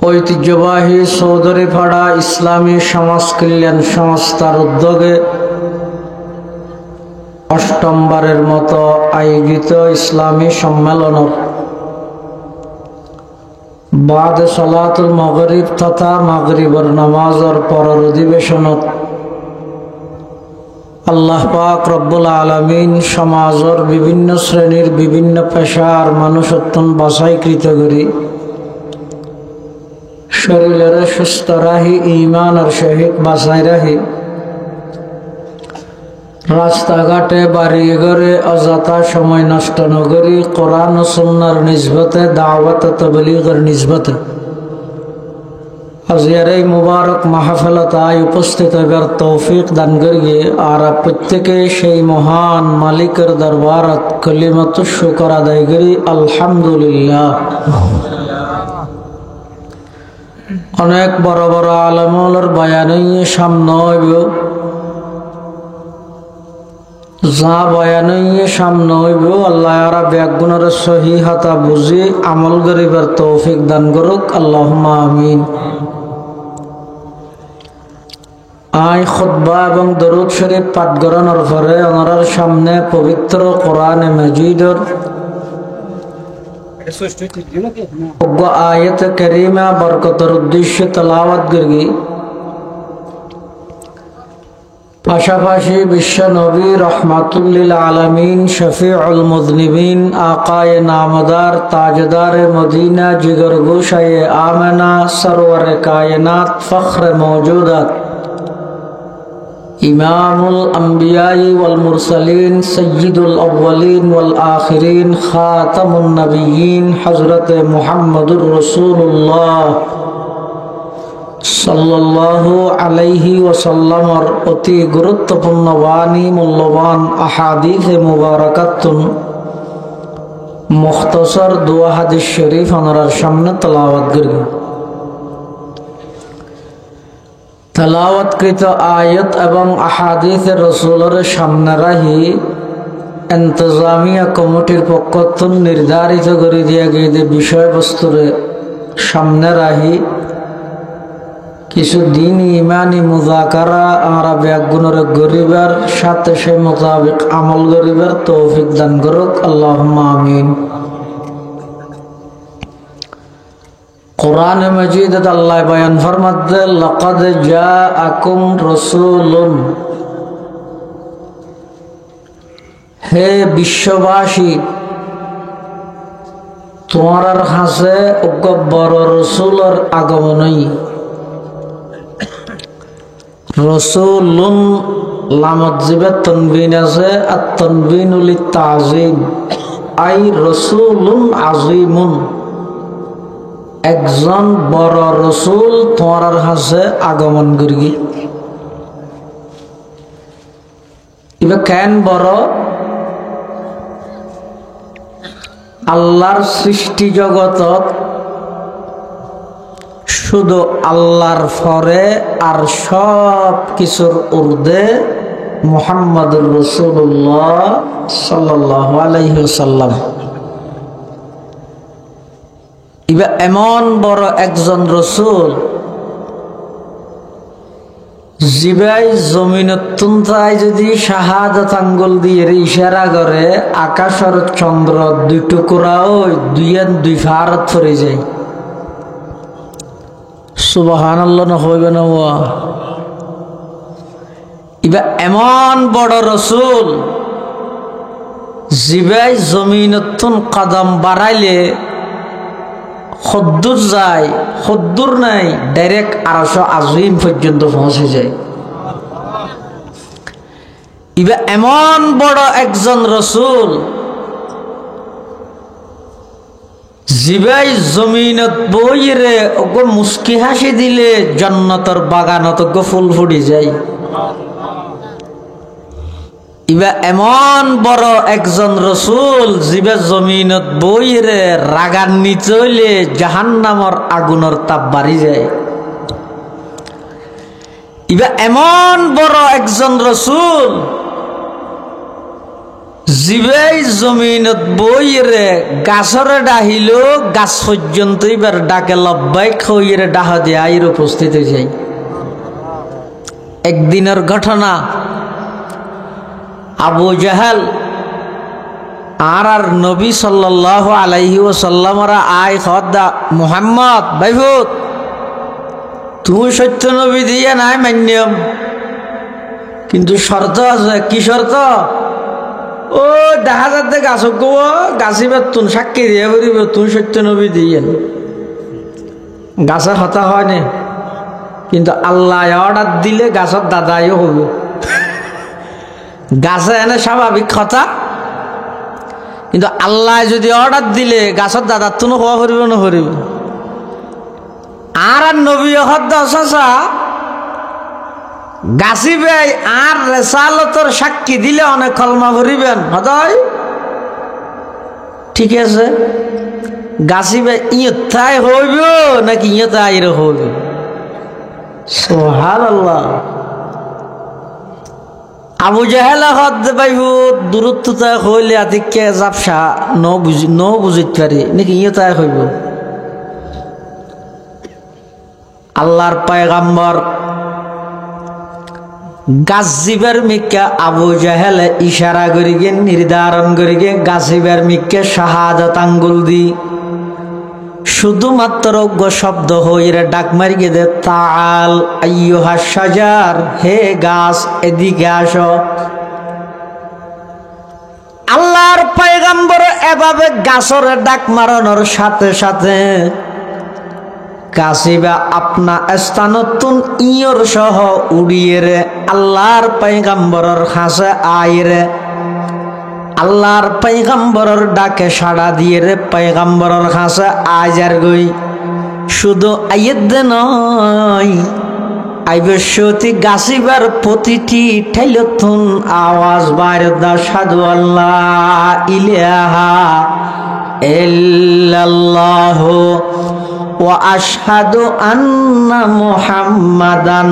Speaker 1: ঐতিহ্যবাহী চৌধুরীপাড়া ইসলামী সমাজ কল্যাণ সংস্থার উদ্যোগে অষ্টমবারের মতো আয়োজিত ইসলামী সম্মেলন বাদ সালাতুল মাগরিব তথা মাগরিবের নামাজের পরের অধিবেশনত আল্লাহ পাক রব্বুল আলামিন সমাজের বিভিন্ন শ্রেণীর বিভিন্ন পেশার মানুষ অত্যন্ত বাছাইকৃত করি শরীরের সুস্থ রাহি ঈমানের সহিত বাছাই রাহি রাস্তাঘাটে বাড়ি ঘরে অযথা সময় নষ্ট নগরী কোরআন ও সুন্নাহর নিসবতে দাওয়াত তাবলীগের নিসবতে আজিয়ার এই মুবারক মাহফিলত আয় উপস্থিত হইবার তৌফিক দান করিয়ে আর প্রত্যেকে সেই মহান মালিকের দরবারত কলিমাত শুকর আদায় করি আলহামদুলিল্লাহ। অনেক বড় বড় আলেমুলের বয়ানই সামনে হইব যা বয়ানই সামনে হইব আল্লাহ আর ব্যাগুণের সহি হাতা বুঝি আমল করিবার তৌফিক দান করুক আল্লাহুম্মা আমিন। আয় খুতবা এবং দরুদ শরীফ পাঠ করানোর পরে ওনার সামনে পবিত্র কোরআনে মাজিদের আয়াত কারিমা বরকতের উদ্দেশ্যে তেলাওয়াত করি পাশাপাশি বিশ্ব নবী রহমাতুল লিল আলামিন শফিউল মুযনিবিন আকায়ে নামদার তাজদারে মদিনা জিগর গোশায়ে আমেনা সরওয়ারে কায়নাত ফখরে মওজুদাত ইমামুল আম্বিয়াই ওয়াল মুরসালিন সাইয়্যিদুল আউওয়ালিন ওয়াল আখিরিন খাতামুন নবিয়্যিন হযরতে মুহাম্মদুর রাসূলুল্লাহ সাল্লাল্লাহু আলাইহি ওয়াসাল্লামর অতি গুরুত্বপূর্ণ বাণী মূল্যবান আহাদিসে মুবারাকাতুন মুখতাসার দোয়া হাদিস শরীফ আপনার সামনে তেলাওয়াত করি। তেলাওয়াতকৃত আয়াত এবং আহাদিসে রাসূলের সামনে রাহি ইন্তজামিয়া কমিটির পক্ষ থেকে নির্ধারিত করে দিয়া গিয়ে বিষয়বস্তুর সামনে রাহি কিছু দিন ইমানি মুযাকারা আমরা ব্যাগুণের গরিবার সাথে সে মোতাবেক আমল গরিবার তৌফিক দান করুক, আল্লাহুম্মা আমিন। কোরআন মাজিদে আল্লাহ বয়ান ফরমাতে লাকাদ জাআকুম রাসূলুন, হে বিশ্ববাসী তোমার কাছে বড় রাসূলের আগমনই। রাসূলুন লামত জিবে তানবিন আছে, আত তানবিনু লিতাযীম আই রাসূলুন আযীমুন, একজন বড় রাসূল তোমার কাছে আগমন করি। এবার কেন বড়? আল্লাহর সৃষ্টি জগতত শুধু আল্লাহর পরে আর সব কিছুর ঊর্ধ্বে মুহাম্মদুর রাসূলুল্লাহ সাল্লাল্লাহু আলাইহি ওয়াসাল্লাম। এবার এমন বড় একজন রাসূল জিবাই জমিনতুন তাই যদি শাহাদাত আঙ্গুল দিয়ে ইশারা করে আকাশের চন্দ্র দুই টুকরাও দুই ফারাত পড়ে যায়। সুবহানাল্লাহ না হইবে না? এবার এমন বড় রাসূল জিবাই জমিনতুন কদম বাড়াইলে খদ্দুর যায়, খদ্দুর নাই ডাইরেক্ট আরশ আযীম পর্যন্ত পৌঁছে যায়। এবার এমন বড় একজন রাসূল জিবাই জমিনত বইরে ওগো মুস্কি হাসি দিলে জান্নাতের বাগানত গো ফুল ফুটি যায়। ইবা এমন বড় একজন রাসূল জিবা জমিনত বইরে রাগান্বিত হইলে জাহান্নামের আগুনের তাপ বাড়ি যায়। ইবা এমন বড় একজন রাসূল জিবাই জমিনত বইরে গাছরে ডাহিল গাছ পর্যন্ত এবার ডাকে লব্বাইক হইরে ডাহ দিয়ে আইর উপস্থিত হয়ে যায়। একদিনের ঘটনা, আবু জাহাল আর নবী সাল্লাল্লাহু আলাইহি ওয়াসাল্লামরা আয় খদা মুহাম্মদ ভাইভূত তুমি সত্য নবী দিয়ে নাই মান্যম, কিন্তু শর্ত আছে। কি শর্ত? ও দেখা যাতে গাছ গাছিবার তুন সাক্ষী দিয়ে বলিব তুই সত্য নবী দিয়েন। গাছে হতা হয় না, কিন্তু আল্লাহ অর্ডার দিলে গাছের দাদাইও হবে। গাছে এনে স্বাভাবিক কথা, কিন্তু আল্লাহ যদি অর্ডার দিলে গাছের দাদার তুনো হওয়া করিব না করিব। আর নবী হদ্দা গাছি ভাই আর রেসালতর সাক্ষী দিলে অনেক কলমা ভরিবেন হদয়। ঠিক আছে, গাছি ভাই ইয়তাই হইব নাকি ইয়তাই হইব? সুবহানাল্লাহ। আবু জাহেল হদ বাইব দূরত্বতা হইলে আদিকে জাপসা ন বুঝিত পারি নাকি ইয়তাই হইব? আল্লাহর পয়গম্বর গাছিবার মিক্কা আবু জাহেলে ইশারা করি গে নির্ধারণ করি গে গাছিবার মিক্কে শাহাদাত আঙ্গুল দি শুধুমাত্র শব্দ হইরে ডাক মারি গে দে তাআল আইয়ুহা শাজার, হে গাছ এদিকে আসো। আল্লাহর পয়গম্বর এভাবে গাছরে ডাক মারানোর সাথে সাথে কাসিবা আপনা স্থানতুন ইয়র সহ উড়িয়ে রে আল্লাহর পয়গম্বরের কাছে আইরে আল্লাহর পয়গম্বরের ডাকে সাড়া দিয়ে রে পয়গম্বরের কাছে আজার গই শুধু আইয়দ নয় আইবশ্যতি গাছিবার প্রতিটি ঠেলতুন আওয়াজ বাইরদা সাধু আল্লাহ ইলাহা ইল্লাল্লাহু ওয়া আশহাদু আন্না মুহাম্মাদান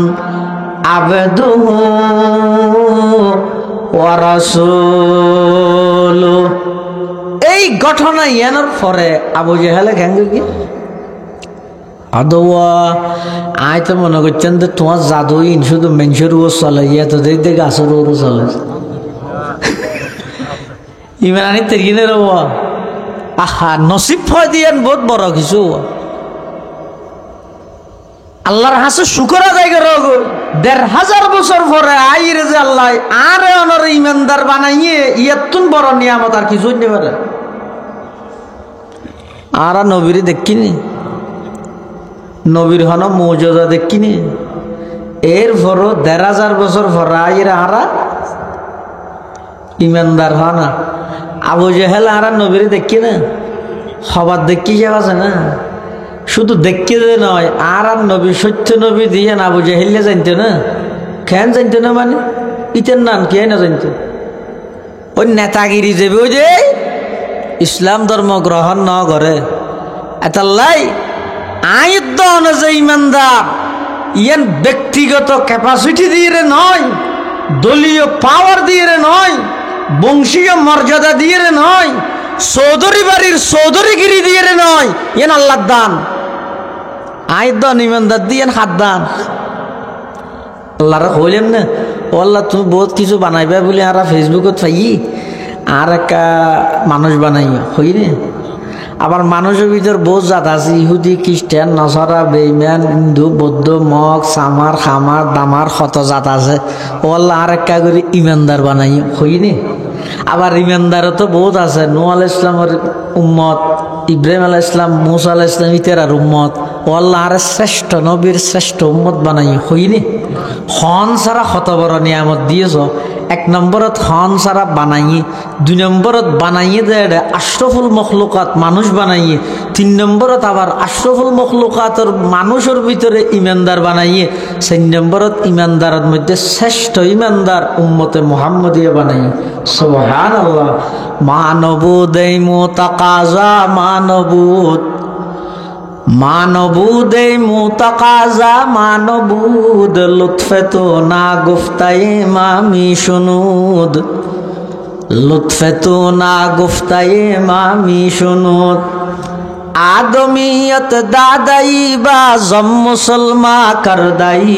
Speaker 1: আবদুহু ওয়া রাসূলুহু। এই ঘটনা ইয়ানোর পরে আবু জেহেলে কেন কি আদোয়া আয় তো মনে করছেন যে তোমার জাদুইন শুধু মেনসুর ও চলে ইয়া তো দেখে গাছের ওরও চলে ইমান আনি তেরিনে রব আহা নসিব ফয় দিয়েন বহুত বড় কিছু আল্লাহর হাসে শুকর আদায় করে ১৫০০ বছর পরে আইরে যে আল্লাহ আর অনর ইমানদার বানাইয়ে ইয়াতুন বড় নিয়ামত আর কিছু হইতে পারে আর নবীর দেখিনি নবীর হন মৌজুদা দেখিনি এরপরও ১৫০০ বছর পরে আইরে আরা ইমানদার হ না আবু জেহেল আর নবীর দেখি না সবার দেখি যাব আছে না শুধু দেখি যে নয় আর নবী সত্য নবী দিয়ে আবু জেহেলে জানতো না কেন জানতো না মানে ইতের নাম কে না জানতো ওই নেতাগিরি যাবে ওই যে ইসলাম ধর্ম গ্রহণ ন করে এতাল্লাই আয়ুদ্ধ অনুযায়ী ইমানদার ইয়ান ব্যক্তিগত ক্যাপাসিটি দিয়ে নয় দলীয় পাওয়ার দিয়ে নয় বংশীয় মর্যাদা দিয়ে নয় চৌধুরী বাড়ির চৌধুরীগিরি দিয়ে নয় ইয়ান আল্লাহর দান আয়ুদ্ধ ইমানদার দিয়ে হাত দান আল্লাহরা হইলেন না ও আল্লাহ তুমি বহুত কিছু বানাইবা বলে আর ফেসবুকত পাই আর একটা মানুষ বানাই হই রে আবার মানুষের ভিতর বহুত জাত আছে ইহুদি খ্রিস্টান নসরা বেইমান হিন্দু বৌদ্ধ মগ সামার খামার দামার কত জাত আছে ও আল্লাহ আর একটা করে ইমানদার বানাই হইনি আবার ইমানদারও তো বহুত আছে নূহ আলাইহিস ইসলামের উম্মত ইব্রাহিম আলাইহিস ইসলাম মুসা আলাইহিস ইসলাম ইতেরার উম্মত ও আল্লাহ আর শ্রেষ্ঠ নবীর শ্রেষ্ঠ উম্মত বানাই হইনি হন সারা কত বড় নিয়ামত দিয়েছ এক নম্বরত হন সারা বানাইয়ে ২ নম্বরত বানাইয়ে দেয় আশরাফুল মখলুকাত মানুষ বানাইয়ে ৩ নম্বরত আবার আশরাফুল মখলুকাতের মানুষের ভিতরে ইমানদার বানাইয়ে ৪ নম্বরত ইমানদারের মধ্যে শ্রেষ্ঠ ইমানদার উম্মতে মুহাম্মদিয়া বানাইয়ে সুবহানাল্লাহ মানবুদ এই মুতাকাজা মানবুদ এই মুতাকাজা মানবুদ লুৎফে তো না গুফতায়ে মামি শুনুদ লুৎফে তো না গুফতায়ে মামি শুনুদ আদমিয়ত দাদাই বা জম মুসলমা করদাই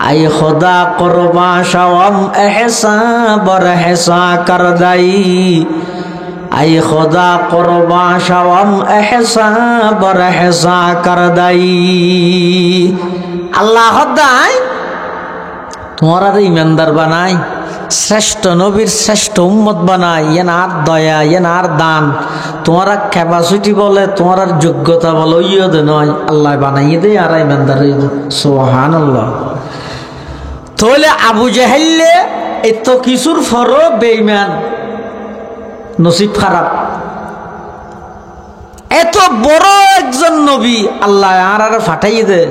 Speaker 1: আই খুদা কুরবা শাওম এহসা বর হেসা করদাই আই খুদা কুরবা শাওম এহসা বর হেসা করদাই আল্লাহ দাই তোমারা ইমানদার বানাই শ্রেষ্ঠ নবীর শ্রেষ্ঠ উম্মত বানাই এন আর দয়া এন আর দান তোমার ক্যাপাসিটি বলে তোমার যোগ্যতা বলে ইয়ে দে নয় আল্লাহ বানাইয়ে দে আর ইমানদার সুবহানাল্লাহ। তাহলে আবু জেহেলে এত কিছুর ফরও বেঈমান নসিব খারাপ এত বড় একজন নবী আল্লাহ আর ফাটাইয়ে দে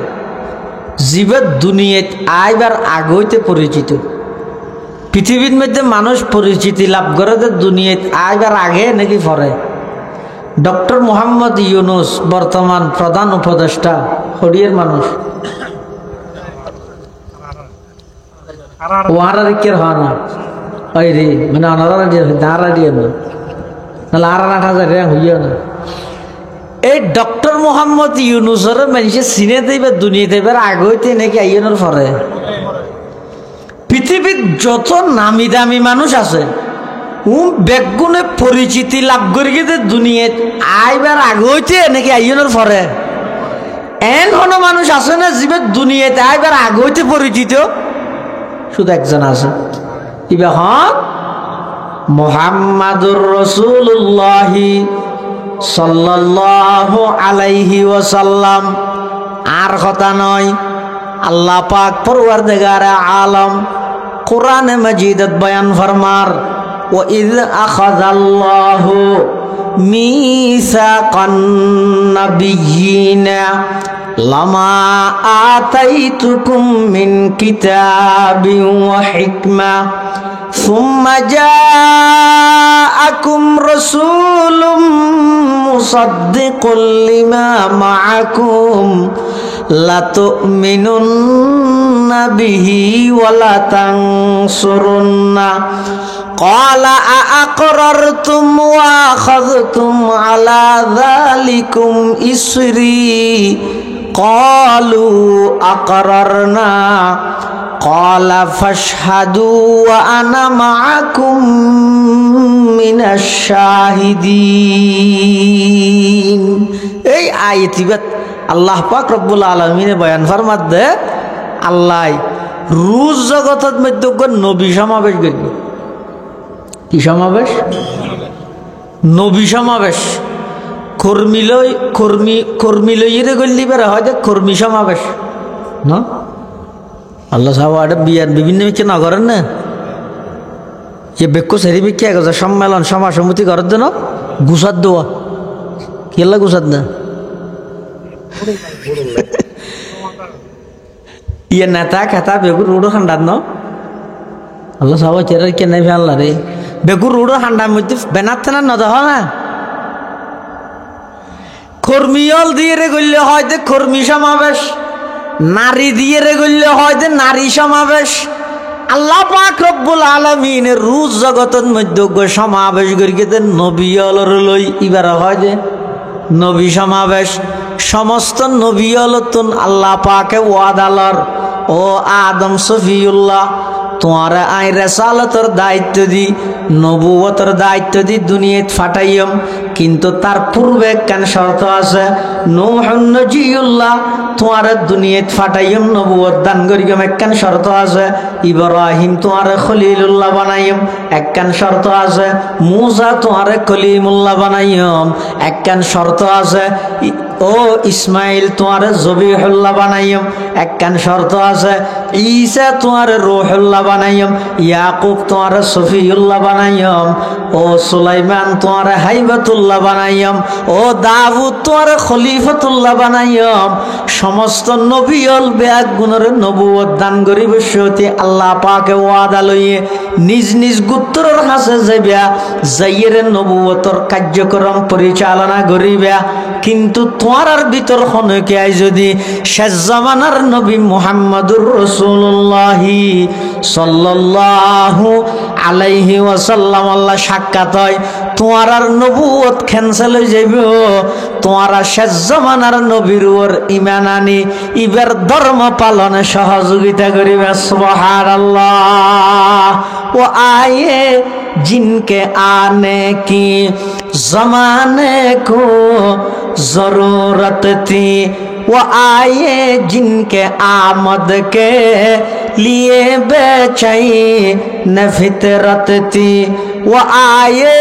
Speaker 1: জীবের দুনিয়াত আইবার আগইতে পরিচিত পৃথিবীর মধ্যে মানুষ পরিচিতি লাভ করে দুনিয়াত আইবার আগে নাকি পরে ডক্টর মোহাম্মদ ইউনুস বর্তমান প্রধান উপদেষ্টা হরিয়ের মানুষ ওয়ারা কের হয় না ওই রে মানে অনারা দিয়ে না নাহলে আর ৮,০০০ হইয়া না এই ডক্টর মোহাম্মদ ইউনুসের মানুষে চিনে দেবে দুনিয়া দেবার আগইতে নাকি আইনের পরে পৃথিবীর যত নামি দামি মানুষ আছে বেগুনে পরিচিতি লাভ করি গেছে দুনিয়াত আইবার আগইতে নাকি আইনের পরে এন কোন মানুষ আছে না জীবের দুনিয়াতে আইবার আগইতে পরিচিত শুধু একজন আছে ইবা হন মুহাম্মাদুর রাসূলুল্লাহ সাল্লাল্লাহু আলাইহি ওয়াসাল্লাম। আর কথা নয়, আল্লাহ পাক পরওয়ারদিগারে আলম কোরআনে মাজিদত বয়ান ফরমার, ওয়া ইয আখাযাল্লাহু মিসাকান নাবিয়্যিনা লামা আতাইতুকুম মিন কিতাবিন ওয়া হিকমা সুম্মা জাআকুম রাসূলুম মুসাদ্দিকুল লিমা মাআকুম লাতুমিনুন্না বিহি ওয়া লাতানসুরুন্না ক্বালা আআকরারতুম ওয়া আখাযতুম আলা যালিকুম ইসরি ক্বালু আকরারনা ক্বালা ফাশহাদু ওয়া আনা মাআকুম মিনাশ শাহিদিন। এই আয়াতিবাত আল্লাহ পাক রব্বুল আলামিনে বয়ান ফরমাত দে আল্লাহ রুজ জগতের মধ্যে নবী সমাবেশ গেল। কি সমাবেশ? নবী সমাবেশ। কর্মী লইরে গল্লি বেড়া হয় কর্মী সমাবেশ না? আল্লাহ সাহেব বিয়ার বিভিন্ন মিকে না করেন না, যে বেক্য সেরি বিকে সম্মেলন সভা সমিতি করার জন্য গুসাদ দেওয়া কি আল্লাহ গুসাদ না ইয়ে নেতা খেতা বেগুর রুড়ো ঠান্ডার ন আল্লাহ সাহেব চেরার কে নেই আল্লাহ রে বেগুর রুড়ো ঠান্ডার মধ্যে বেনাতে না নদা হয় না। কর্মীল দিয়ে রে গল্লে হয় যে কর্মী সমাবেশ, নারী দিয়ে রে গল্লে হয় যে নারী সমাবেশ। আল্লাহ পাক রব্বুল আলামিন রুজ জগতের মধ্যে সমাবেশ করিতে নবীলর লই ইবার হয় যে নবী সমাবেশ। সমস্ত নবীলতুন আল্লাহ পাকে ওয়াদালর ও আদম সফিউল্লাহ তোমার আই রেসালতর দায়িত্ব দি নবুয়তর দায়িত্ব দি দুনিয়াত ফাটাইম, কিন্তু তার পূর্বে কেন শর্ত আছে নূহুন নজিউল্লাহ তোমার দুনিয়াত ফাটাইম নবুয়ত দান করিম একখান শর্ত আছে। ইব্রাহিম তোমার খলিলুল্লাহ বানাইম একখান শর্ত আছে। মুসা তোমার কলিমুল্লাহ বানাইম একখান শর্ত আছে। ও ইসমাইল তোমার জবিহুল্লাহ বানাইম একখান শর্ত আছে। ঈসা তোমার রূহুল্লাহ বানাইম, ইয়াকুব তোমার সফিউল্লাহ বানাইম, ও সুলাইমান তোমার হাইবাতুল্লাহ বানাইম, ও দাউদ তোমার খলিফাতুল্লাহ বানাইম। সমস্ত নবীল বেয়াক গুণের নবুয়ত দান করিব সত্যি আল্লাহ পাকে ওয়াদা লইয়ে নিজ নিজ গোত্রের কাছে যাইবা, যাইয়ের নবুয়তর কার্যক্রম পরিচালনা করিবা। কিন্তু তোমার ভিতর খনকে আই যদি শেষ জামানার নবী মুহাম্মদুর রাসূলুল্লাহ সাল্লাল্লাহু আলাইহি ওয়াসাল্লাম আল্লাহ সাক্ষাৎ হয়, তোমার আর নবুয়ত ক্যান্সেল হয়ে যাইব। তোমার শেষ জামানার নবীর ওর ঈমান আনি ইবার ধর্ম পালনে সহযোগিতা করিবে। সুবহানাল্লাহ। ও আয়ে जिनके आने की जमाने को जरूरत थी, वो आए जिनके आमद के लिए बेचैन फितरत थी, वो आए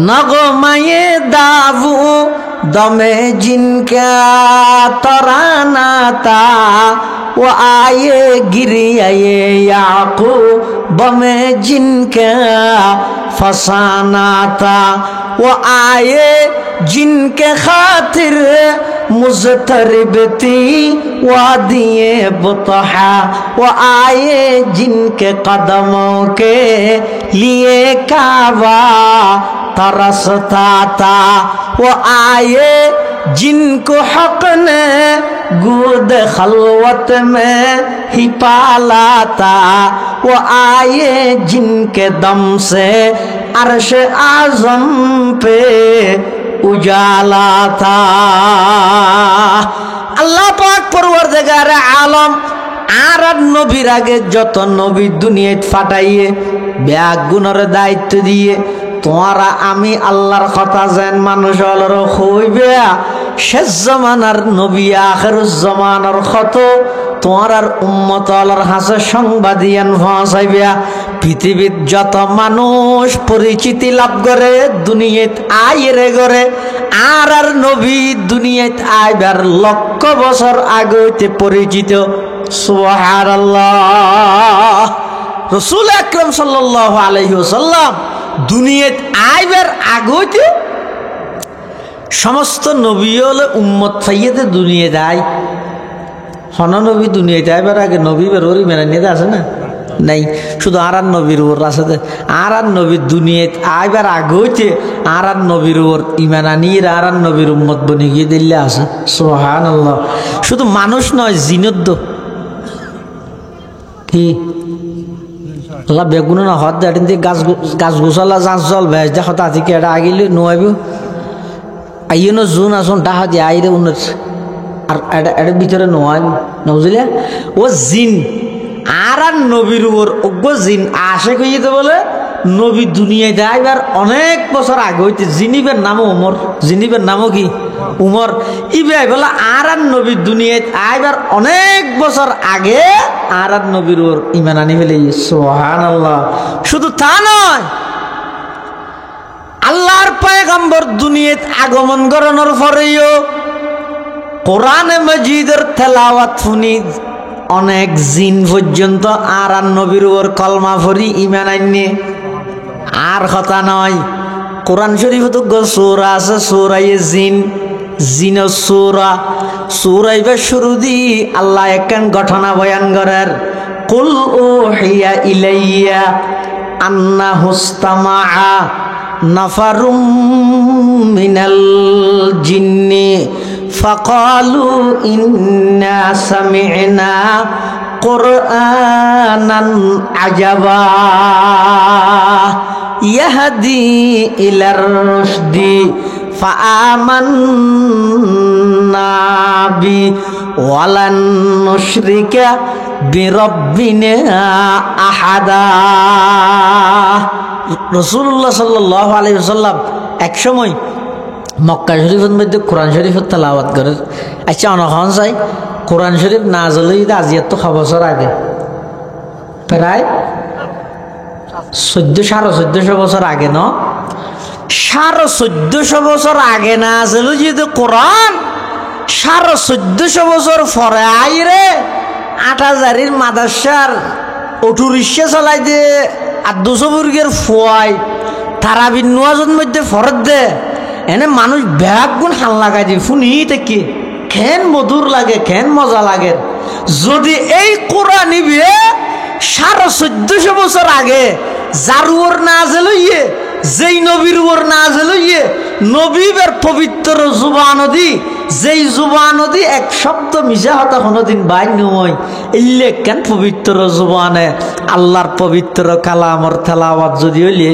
Speaker 1: नगमे दावू दमे जिनका तराना था, वो आए गिरिया याकूब में जिनका फसाना था, वो आए जिनके खातिर मुज़तरिब थी वादिये बुतहा, वो आए जिनके कदमों के लिए काबा तरसता था, वो आए जिनको हक ने गोद खलवत में ही पाला था, वो आए जिनके दम से अर्श आज़म पे उजाला था। अल्लाह पाक परवरदिगार आलम আর নবীর আগে যত নবী দুনিয়াত ফাটাইয়ে ব্যাগ গুণের দায়িত্ব দিয়ে তোমারা আমি আল্লাহর কথা যেন মানুষ হলর হইবে শেষ জমানার নবী আখির জমানার কত তোমার আর উম্মত আলার হাসে সংবাদিয়ান পৌঁছাইবা পৃথিবীর যত মানুষ পরিচিতি লাভ করে দুনিয়াত আইরে করে আর নবী দুনিয়াত আইবার লক্ষ বছর আগে হইতে পরিচিত সুবহানাল্লাহ রাসূল আকরাম সাল্লাল্লাহু আলাইহি ওয়াসাল্লাম দুনিয়াত আইবার আগে হইতে সমস্ত নবী হলে উম্মত ফাইয়াতে দুনিয়াতে আয় হন নবী দুনিয়াতে আইবার আগে নবী বের ওরি মেনে নিয়ে আছে না নাই শুধু আর নবীর ওর আছে আর নবী দুনিয়াত আইবার আগে হইতে আর নবীর ওর ইমান আনিয়ে আর নবীর উম্মত বনে গিয়ে দিল্লে আছে সুবহানাল্লাহ শুধু মানুষ নয় জিনদ্দ কি আল্লাহ বেগুন না হত দাঁড়িয়ে দিয়ে গাছ গোছালা যাঁচ জল ভেজ দেখো তা থেকে এটা আগিলে নোয়াইব আইনো জুন আসুন ডাহা দিয়ে আইরে উন্নত আর এটা ভিতরে নোয়াইব নবুঝলে ও জিন আর নবীর উপর অজ্ঞ জিন আসে কইতে বলে নবী দুনিয়ায় যাইবার অনেক বছর আগে হইতে জিনিবের নামও উমর জিনিবের নামও কি উমর ইবাই বলে আর নবী দুনিয়ায় আইবার অনেক বছর আগে আর নবীর উপর ইমান আনি ফেলে সুবহানাল্লাহ শুধু তা নয় আল্লাহর পয়গম্বর দুনিয়াত আগমন করানোর পরেও কোরআনে মাজিদের তেলাওয়াত শুনি অনেক জিন পর্যন্ত আর নবীর উপর কলমা পড়ি ঈমান আননে আর কথা নয় কোরআন শরীফে তো সূরা আছে সূরায়ে জিন জিন সূরা সূরাইবে শুরু দি আল্লাহ একখান ঘটনা বয়ান করার কুল উহিয়া ইলাইয়া আন্নাহুস্তামাআ নাফারুম মিনাল জিন্নি ফাকালু ইন্না সামি'না কুরআনান আজাবা ইয়াহদি ইলার রুশদি ফাআমান্না বি ওয়ালান নুশরিকা বিরাব্বিনা আহাদা রাসূলুল্লাহ সাল্লাল্লাহু আলাইহি ওয়াসাল্লাম এক সময় মক্কা শরীফের মধ্যে কোরআন শরীফের তেলাওয়াত করে আচ্ছা অনখন চাই কোরআন শরীফ নাযিল হইতে আজিয়াত তো বছর আগে প্রায় 1400 বছর আগে ন 1400 বছর আগে নাযিল হইতে কোরআন 1400 বছর পরে আইরে 8000 মাদ্রাসার অটো রিক্সা চালাই দিয়ে আর 200 বর্গের ফুয়াই তারাবির নওয়াজের মধ্যে ফরজ দে এনে মানুষ ব্যাগ গুণ হাল লাগাই দিয়ে শুনি থেকে খেন মধুর লাগে খেন মজা লাগে যদি এই কোরআন নিবে 1400 বছর আগে যার উপর নাযিল হইয়ে যেই নবীর উপর নাযিল হইয়ে নবীর পবিত্র জুবান দি যেই জুবান দি এক শব্দ মিশা হতা কোনোদিন বাইর নয় ইল্লে কেন পবিত্র জুবানে আল্লাহর পবিত্র কালামর তেলাওয়াত যদি হইলে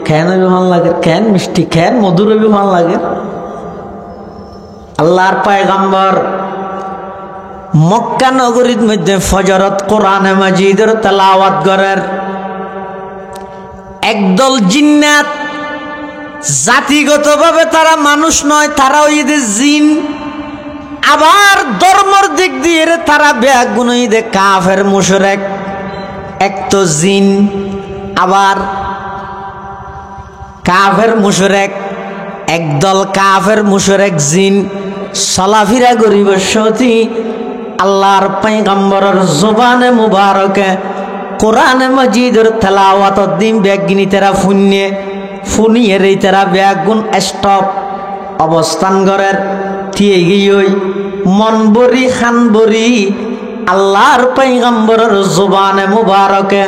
Speaker 1: কেন ভাল লাগে কেন মিষ্টি কেন মধুর ভাল লাগে আল্লাহর পয়গম্বর মক্কা নগরীর মধ্যে ফজরত কোরআনে মাজিদের তেলাওয়াত করেন একদল জিন্নাত জাতিগতভাবে তারা মানুষ নয় তারা ওইদের জিন আবার ধর্মর দিক দিয়ে তারা বেগুন ঈদে কাফের মুশরিক এক তো জিন আবার কাফের মুশরিক একদল কাফের মুশরিক জিন চলাফেরা করিব সতী আল্লাহর পয়গম্বরের জবানে মুবারকে কোরআনে মাজিদের তেলাওয়াত দিন বেগিনি তারা ফুনিয়ে রে তারা বেগুন স্টপ অবস্থান করার থিয়ে গিয়ে মন বরি খান বরি আল্লাহর পয়গম্বরের জবানে মুবারকে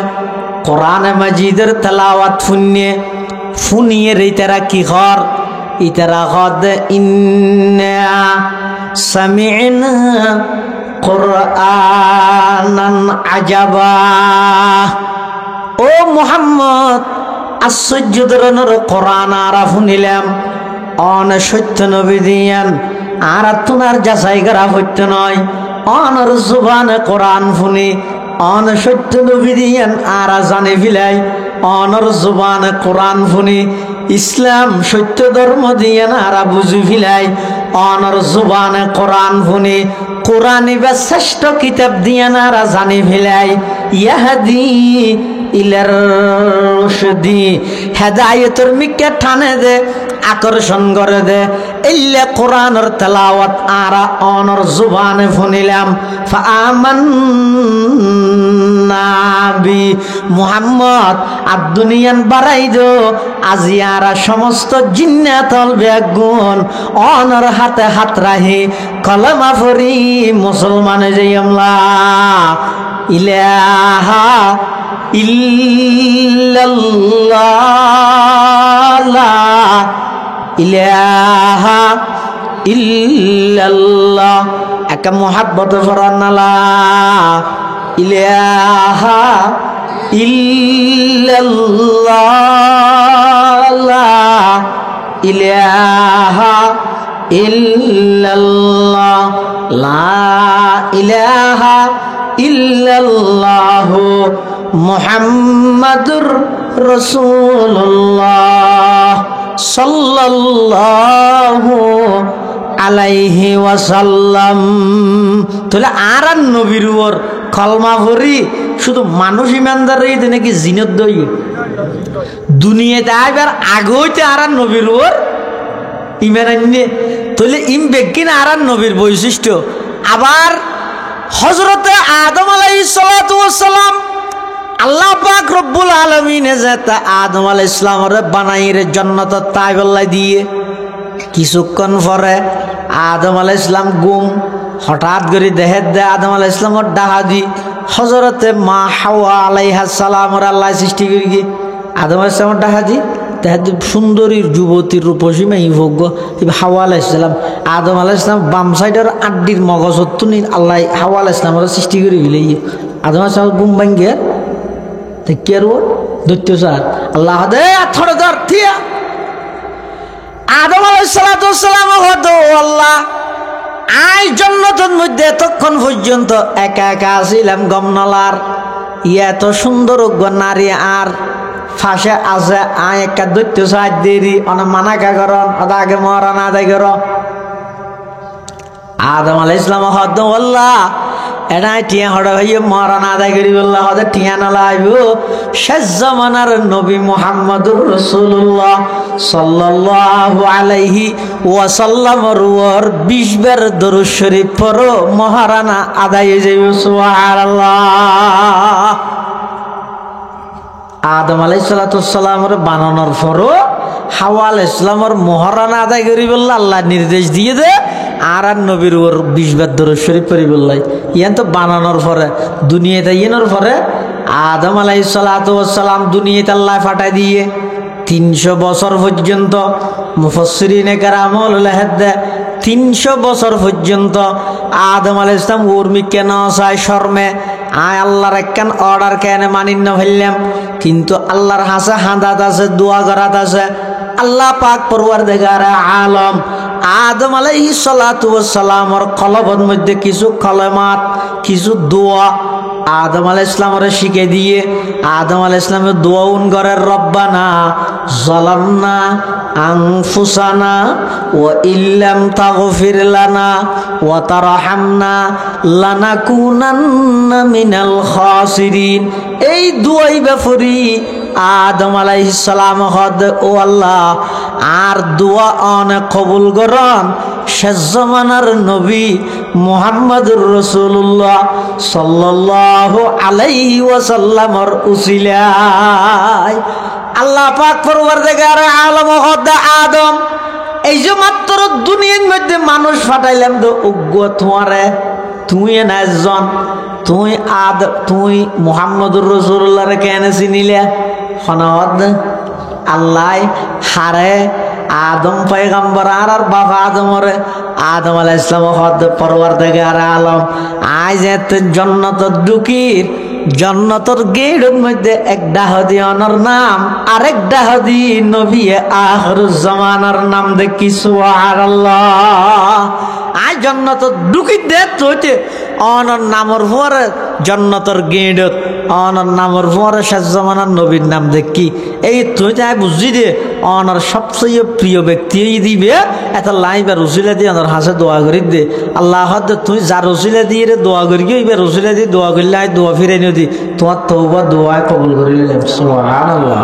Speaker 1: কোরআনে মাজিদের তেলাওয়াত ফুনিয়ে রে তারা কি কর ইতারা কদ ইন্না সামি'না কুরআনান আজাবা ও মুহাম্মদ আশ্চর্য ধরনের কোরআন আর শুনিলাম অন সত্য নবী দিয়ান আর তোমার যাচাই করা সত্য নয় অনর জুবানে কোরআন শুনি অন সত্য নবী দিয়ান আর জানি ফিলাই অনর জুবানে কোরআন শুনি ইসলাম সত্য ধর্ম দিয়ান আর বুঝি ফিলাই অনর জুবানে কোরআন শুনি কোরআন ইবা শ্রেষ্ঠ কিতাব দিয়া নারা জানি ফেলাই ইয়াহাদি ইলার রুশদি হেদায়েতের মিকে টানে দে আকর্ষণ করে দে ইল্লে কোরআনের তেলাওয়াত আরা অনর জুবানে শুনিলাম ফাআমান্না বি মুহাম্মদ আর দুনিয়ান বাড়াই দো আজিয়ারা সমস্ত জিন্নাতল বেগুন অনর হাতে হাত রাহি কলমা ফরি মুসলমানে যাইমলা ইলাহা ইল্লাল্লাহ ইলাহা ইল্লাল্লাহ একা মুহাব্বত ফরানালা ইলাহা ইল্লাল্লাহ ইলাহা ইল্লাল্লাহ লা ইলাহা ইল্লাল্লাহু মুহাম্মাদুর রাসূলুল্লাহ সাল্লাল্লাহু আলাইহি ওয়াসাল্লাম। তাহলে আর নবীর উপর কলমা ভরি শুধু মানুষ ইমানদার রইতে নাকি জিনত দই দুনিয়াতে আইবার আগইতে আর নবীর উপর ইমান আননে তাহলে ইম বেগিন আর নবীর বৈশিষ্ট্য। আবার হযরতে আদম আলাইহিস সালাতু ওয়াস সালাম আল্লাহ পাক রব্বুল আলামিন যেটা আদম আলাইহিস সালামরে বানাইরে জান্নাতত তাইবাল্লাই দিয়ে কিছুক্ষণ পরে আদম আলাইহিস সালাম গুম হঠাৎ করে দেহে দে আদম আলাইহিস সালামর ডাহাদি হযরতে মা হাওয়া আলাইহাস সালামর আল্লাহ সৃষ্টি করি গিয়ে আদম আলাইহিস সালামর ডাহাদি দেহে সুন্দরীর যুবতীর রূপসী মেয়ে ভোগ্য হাওয়া আলাইহিস সালাম আদম আলাইহিস সালাম বাম সাইডের আড্ডির মগজত্তুনি আল্লাহ হাওয়া আলাইহিস সালামর সৃষ্টি করে গেলে আদম আলাইহিস সালাম গুম ভাঙ্গে কের দৈত্য স্যার আল্লাহ দে থড়ে ধর থিয়া আদম আলাইহিস সালাতু ওয়াস সালাম হতো আল্লাহ আই জান্নাতের মধ্যে এতক্ষণ পর্যন্ত একা একা ছিলাম গমনালার ইয়া এত সুন্দর নারী আর ফাঁসে আছে আই একা দৈত্য সাজ দেরি অনেক মানাকা করন ওদা আগে মহারানা আদায় কর আদম আলাইহিস সালাম হতো আল্লাহ এটা টিয়া হড়া হইয়ে মহারানা আদায় করি বললা হতে টিয়া নালা আইব শেষ জামানার নবী মুহাম্মদুর রাসূলুল্লাহ সাল্লাল্লাহু আলাইহি ওয়াসাল্লামর ওর 20 বার দরুদ শরীফ পড়ো মহারানা আদায় হয়ে যাবে সুবহানাল্লাহ। আদম আলাইহিস সালাতু ওয়াস সালামর বানানোর পরও হাওয়া আলাইহিস সালামর মহারানা আদায় করি বললা আল্লাহ নির্দেশ দিয়ে দে আর নবীর ওর 20 বার দরুদ শরীফ পড়ি বললাই ইয়ান তো বানানোর পরে দুনিয়াতে ইয়েনোর পরে আদম আলাইহিস সালাতু ওয়াস সালাম দুনিয়াতে আল্লাহ পাঠাই দিয়ে 300 বছর পর্যন্ত মুফাসসিরিনে কেরামুল লেখে 300 বছর পর্যন্ত আদম আলাইহিস সালাম উর্মি কেন চাই শর্মে আয় আল্লাহর একখান অর্ডার কেন মানিন্য ফেললাম কিন্তু আল্লাহর হাসে হাঁদাত আছে দোয়া করাত আছে আল্লাহ পাক পরওয়ারদিগার আলম আদম আলাইহিস সালাতু ওয়াস সালামর কলবের মধ্যে কিছু কলেমাত কিছু দোয়া আদম আলাইহিস সালামরে শিখে দিয়ে আদম আলাইহিস সালামের দোয়া করে রব্বানা যালামনা আনফুসানা ওয়া ইল্লাম তাগফির লানা ওয়া তারহামনা লানাকুনান্না মিনাল খাসিরিন। এই দোয়াই ব্যাপারি আদম আলাইহিস সালাম হদ ও আল্লাহ আর দোয়া অনেক কবুল করন শেষ জামানার নবী মুহাম্মদুর রাসূলুল্লাহ সাল্লাল্লাহু আলাইহি ওয়াসাল্লামর উসিলায় আল্লাহ পাক পরওয়ারদিগার আলম হদ আদম এই যে মাত্র দুনিয়ার মধ্যে মানুষ পাঠাইলাম তো উগ্র তোমারে তুই না একজন তুই মুহাম্মদুর রাসূলুল্লাহ রে কেন চিনিলে হনদ আল্লাহ হারে আদম পয়গম্বর আর বাবা আদমরে আদম আলাইহিস সালাম হদ পরওয়ারদিগার আলম আজ এত জান্নাত ঢুকির জান্নাতের গেটের মধ্যে এক ডাহদি অনর নাম আরেক ডাহদি নবী আখিরুজ জামানার নাম দেখি সুবহানাল্লাহ। আজ জান্নাতের ঢুকি দে তোতে অনর নামর পরে জান্নাতের গেটত অনর নামর পরে শেষ জামানার নবীর নাম দেখি এই তুই তাই বুঝি দে অনার সবচেয়ে প্রিয় ব্যক্তি দিবে এত লাইবা রসুলা দিয়ে আমার হাসে দোয়া করি দে আল্লাহ তুই যা রসুলা দিয়ে রে দোয়া করি গিয়ে রসুলা দিয়ে দোয়া করলে দোয়া ফিরে নিও দি তোমার তওবা দোয়া কবুল করিলেন সুবহানাল্লাহ।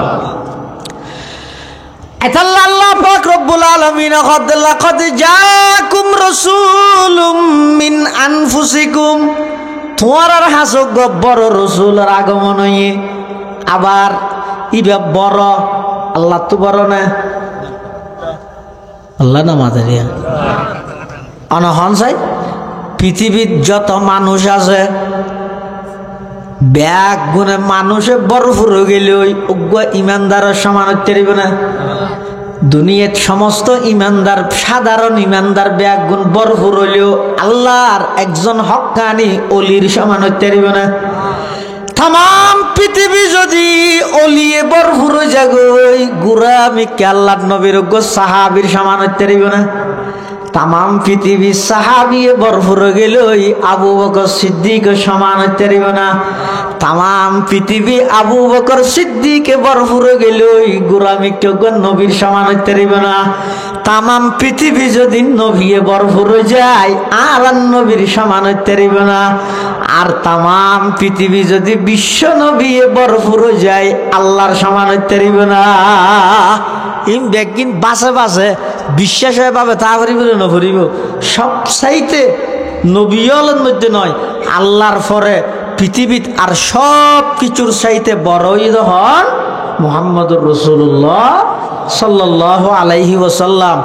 Speaker 1: আল্লাহ পাক রব্বুল আলামিন লাকাদ জাআকুম রাসূলুম মিন আনফুসিকুম তোমার আর হাসক বড় রসুলের আগমন হইয়ে আবার ইবা বড় আল্লাহ তো বড় না আল্লাহ না মাদারিয়া অনহন চাই পৃথিবীর যত মানুষ আছে ব্যাগ গুণে মানুষে বরফুর হয়ে গেলে ওই অজ্ঞ ইমানদারের সমান হতে পারবে না। দুনিয়ার সমস্ত ইমানদার সাধারণ ইমানদার ব্যাগ গুণ বরফুর হইলেও আল্লাহর একজন হক্কানি অলির সমান হতে পারবে না। তাম পৃথিবী যদি অলিয়ে বরফুর হয়ে যাগই গুড়া আমি কে আল্লাহর নবীর অজ্ঞ সাহাবীর সমান হতে পারবে না। তাম পৃথিবী সাহাবিয়ে বরফুর গেলই আবু বকর সিদ্দিক সমান হতে পারিব না। তাম পৃথিবী আবু বকর সিদ্দিকে বরফুর গেলই গোলামি কেউ নবীর সমান হতে পারিব না। তাম পৃথিবী যদি নবীয়ে বরফুর যায় আর নবীর সমান হতে পারিব না। আর তাম পৃথিবী যদি বিশ্ব নবীয়ে বরফুর যায় আল্লাহর সমান হতে পারিব না। ইম ব্যাগিন বাসে বাসে বিশ্বাস হয়ে পাবে তা করিব না করিব সব চাইতে নবীর মধ্যে নয় আল্লাহর পরে পৃথিবীত আর সব কিছুর চাইতে বড়ই হন মুহাম্মদুর রাসূলুল্লাহ সাল্লাল্লাহু আলাইহি ওয়াসাল্লাম।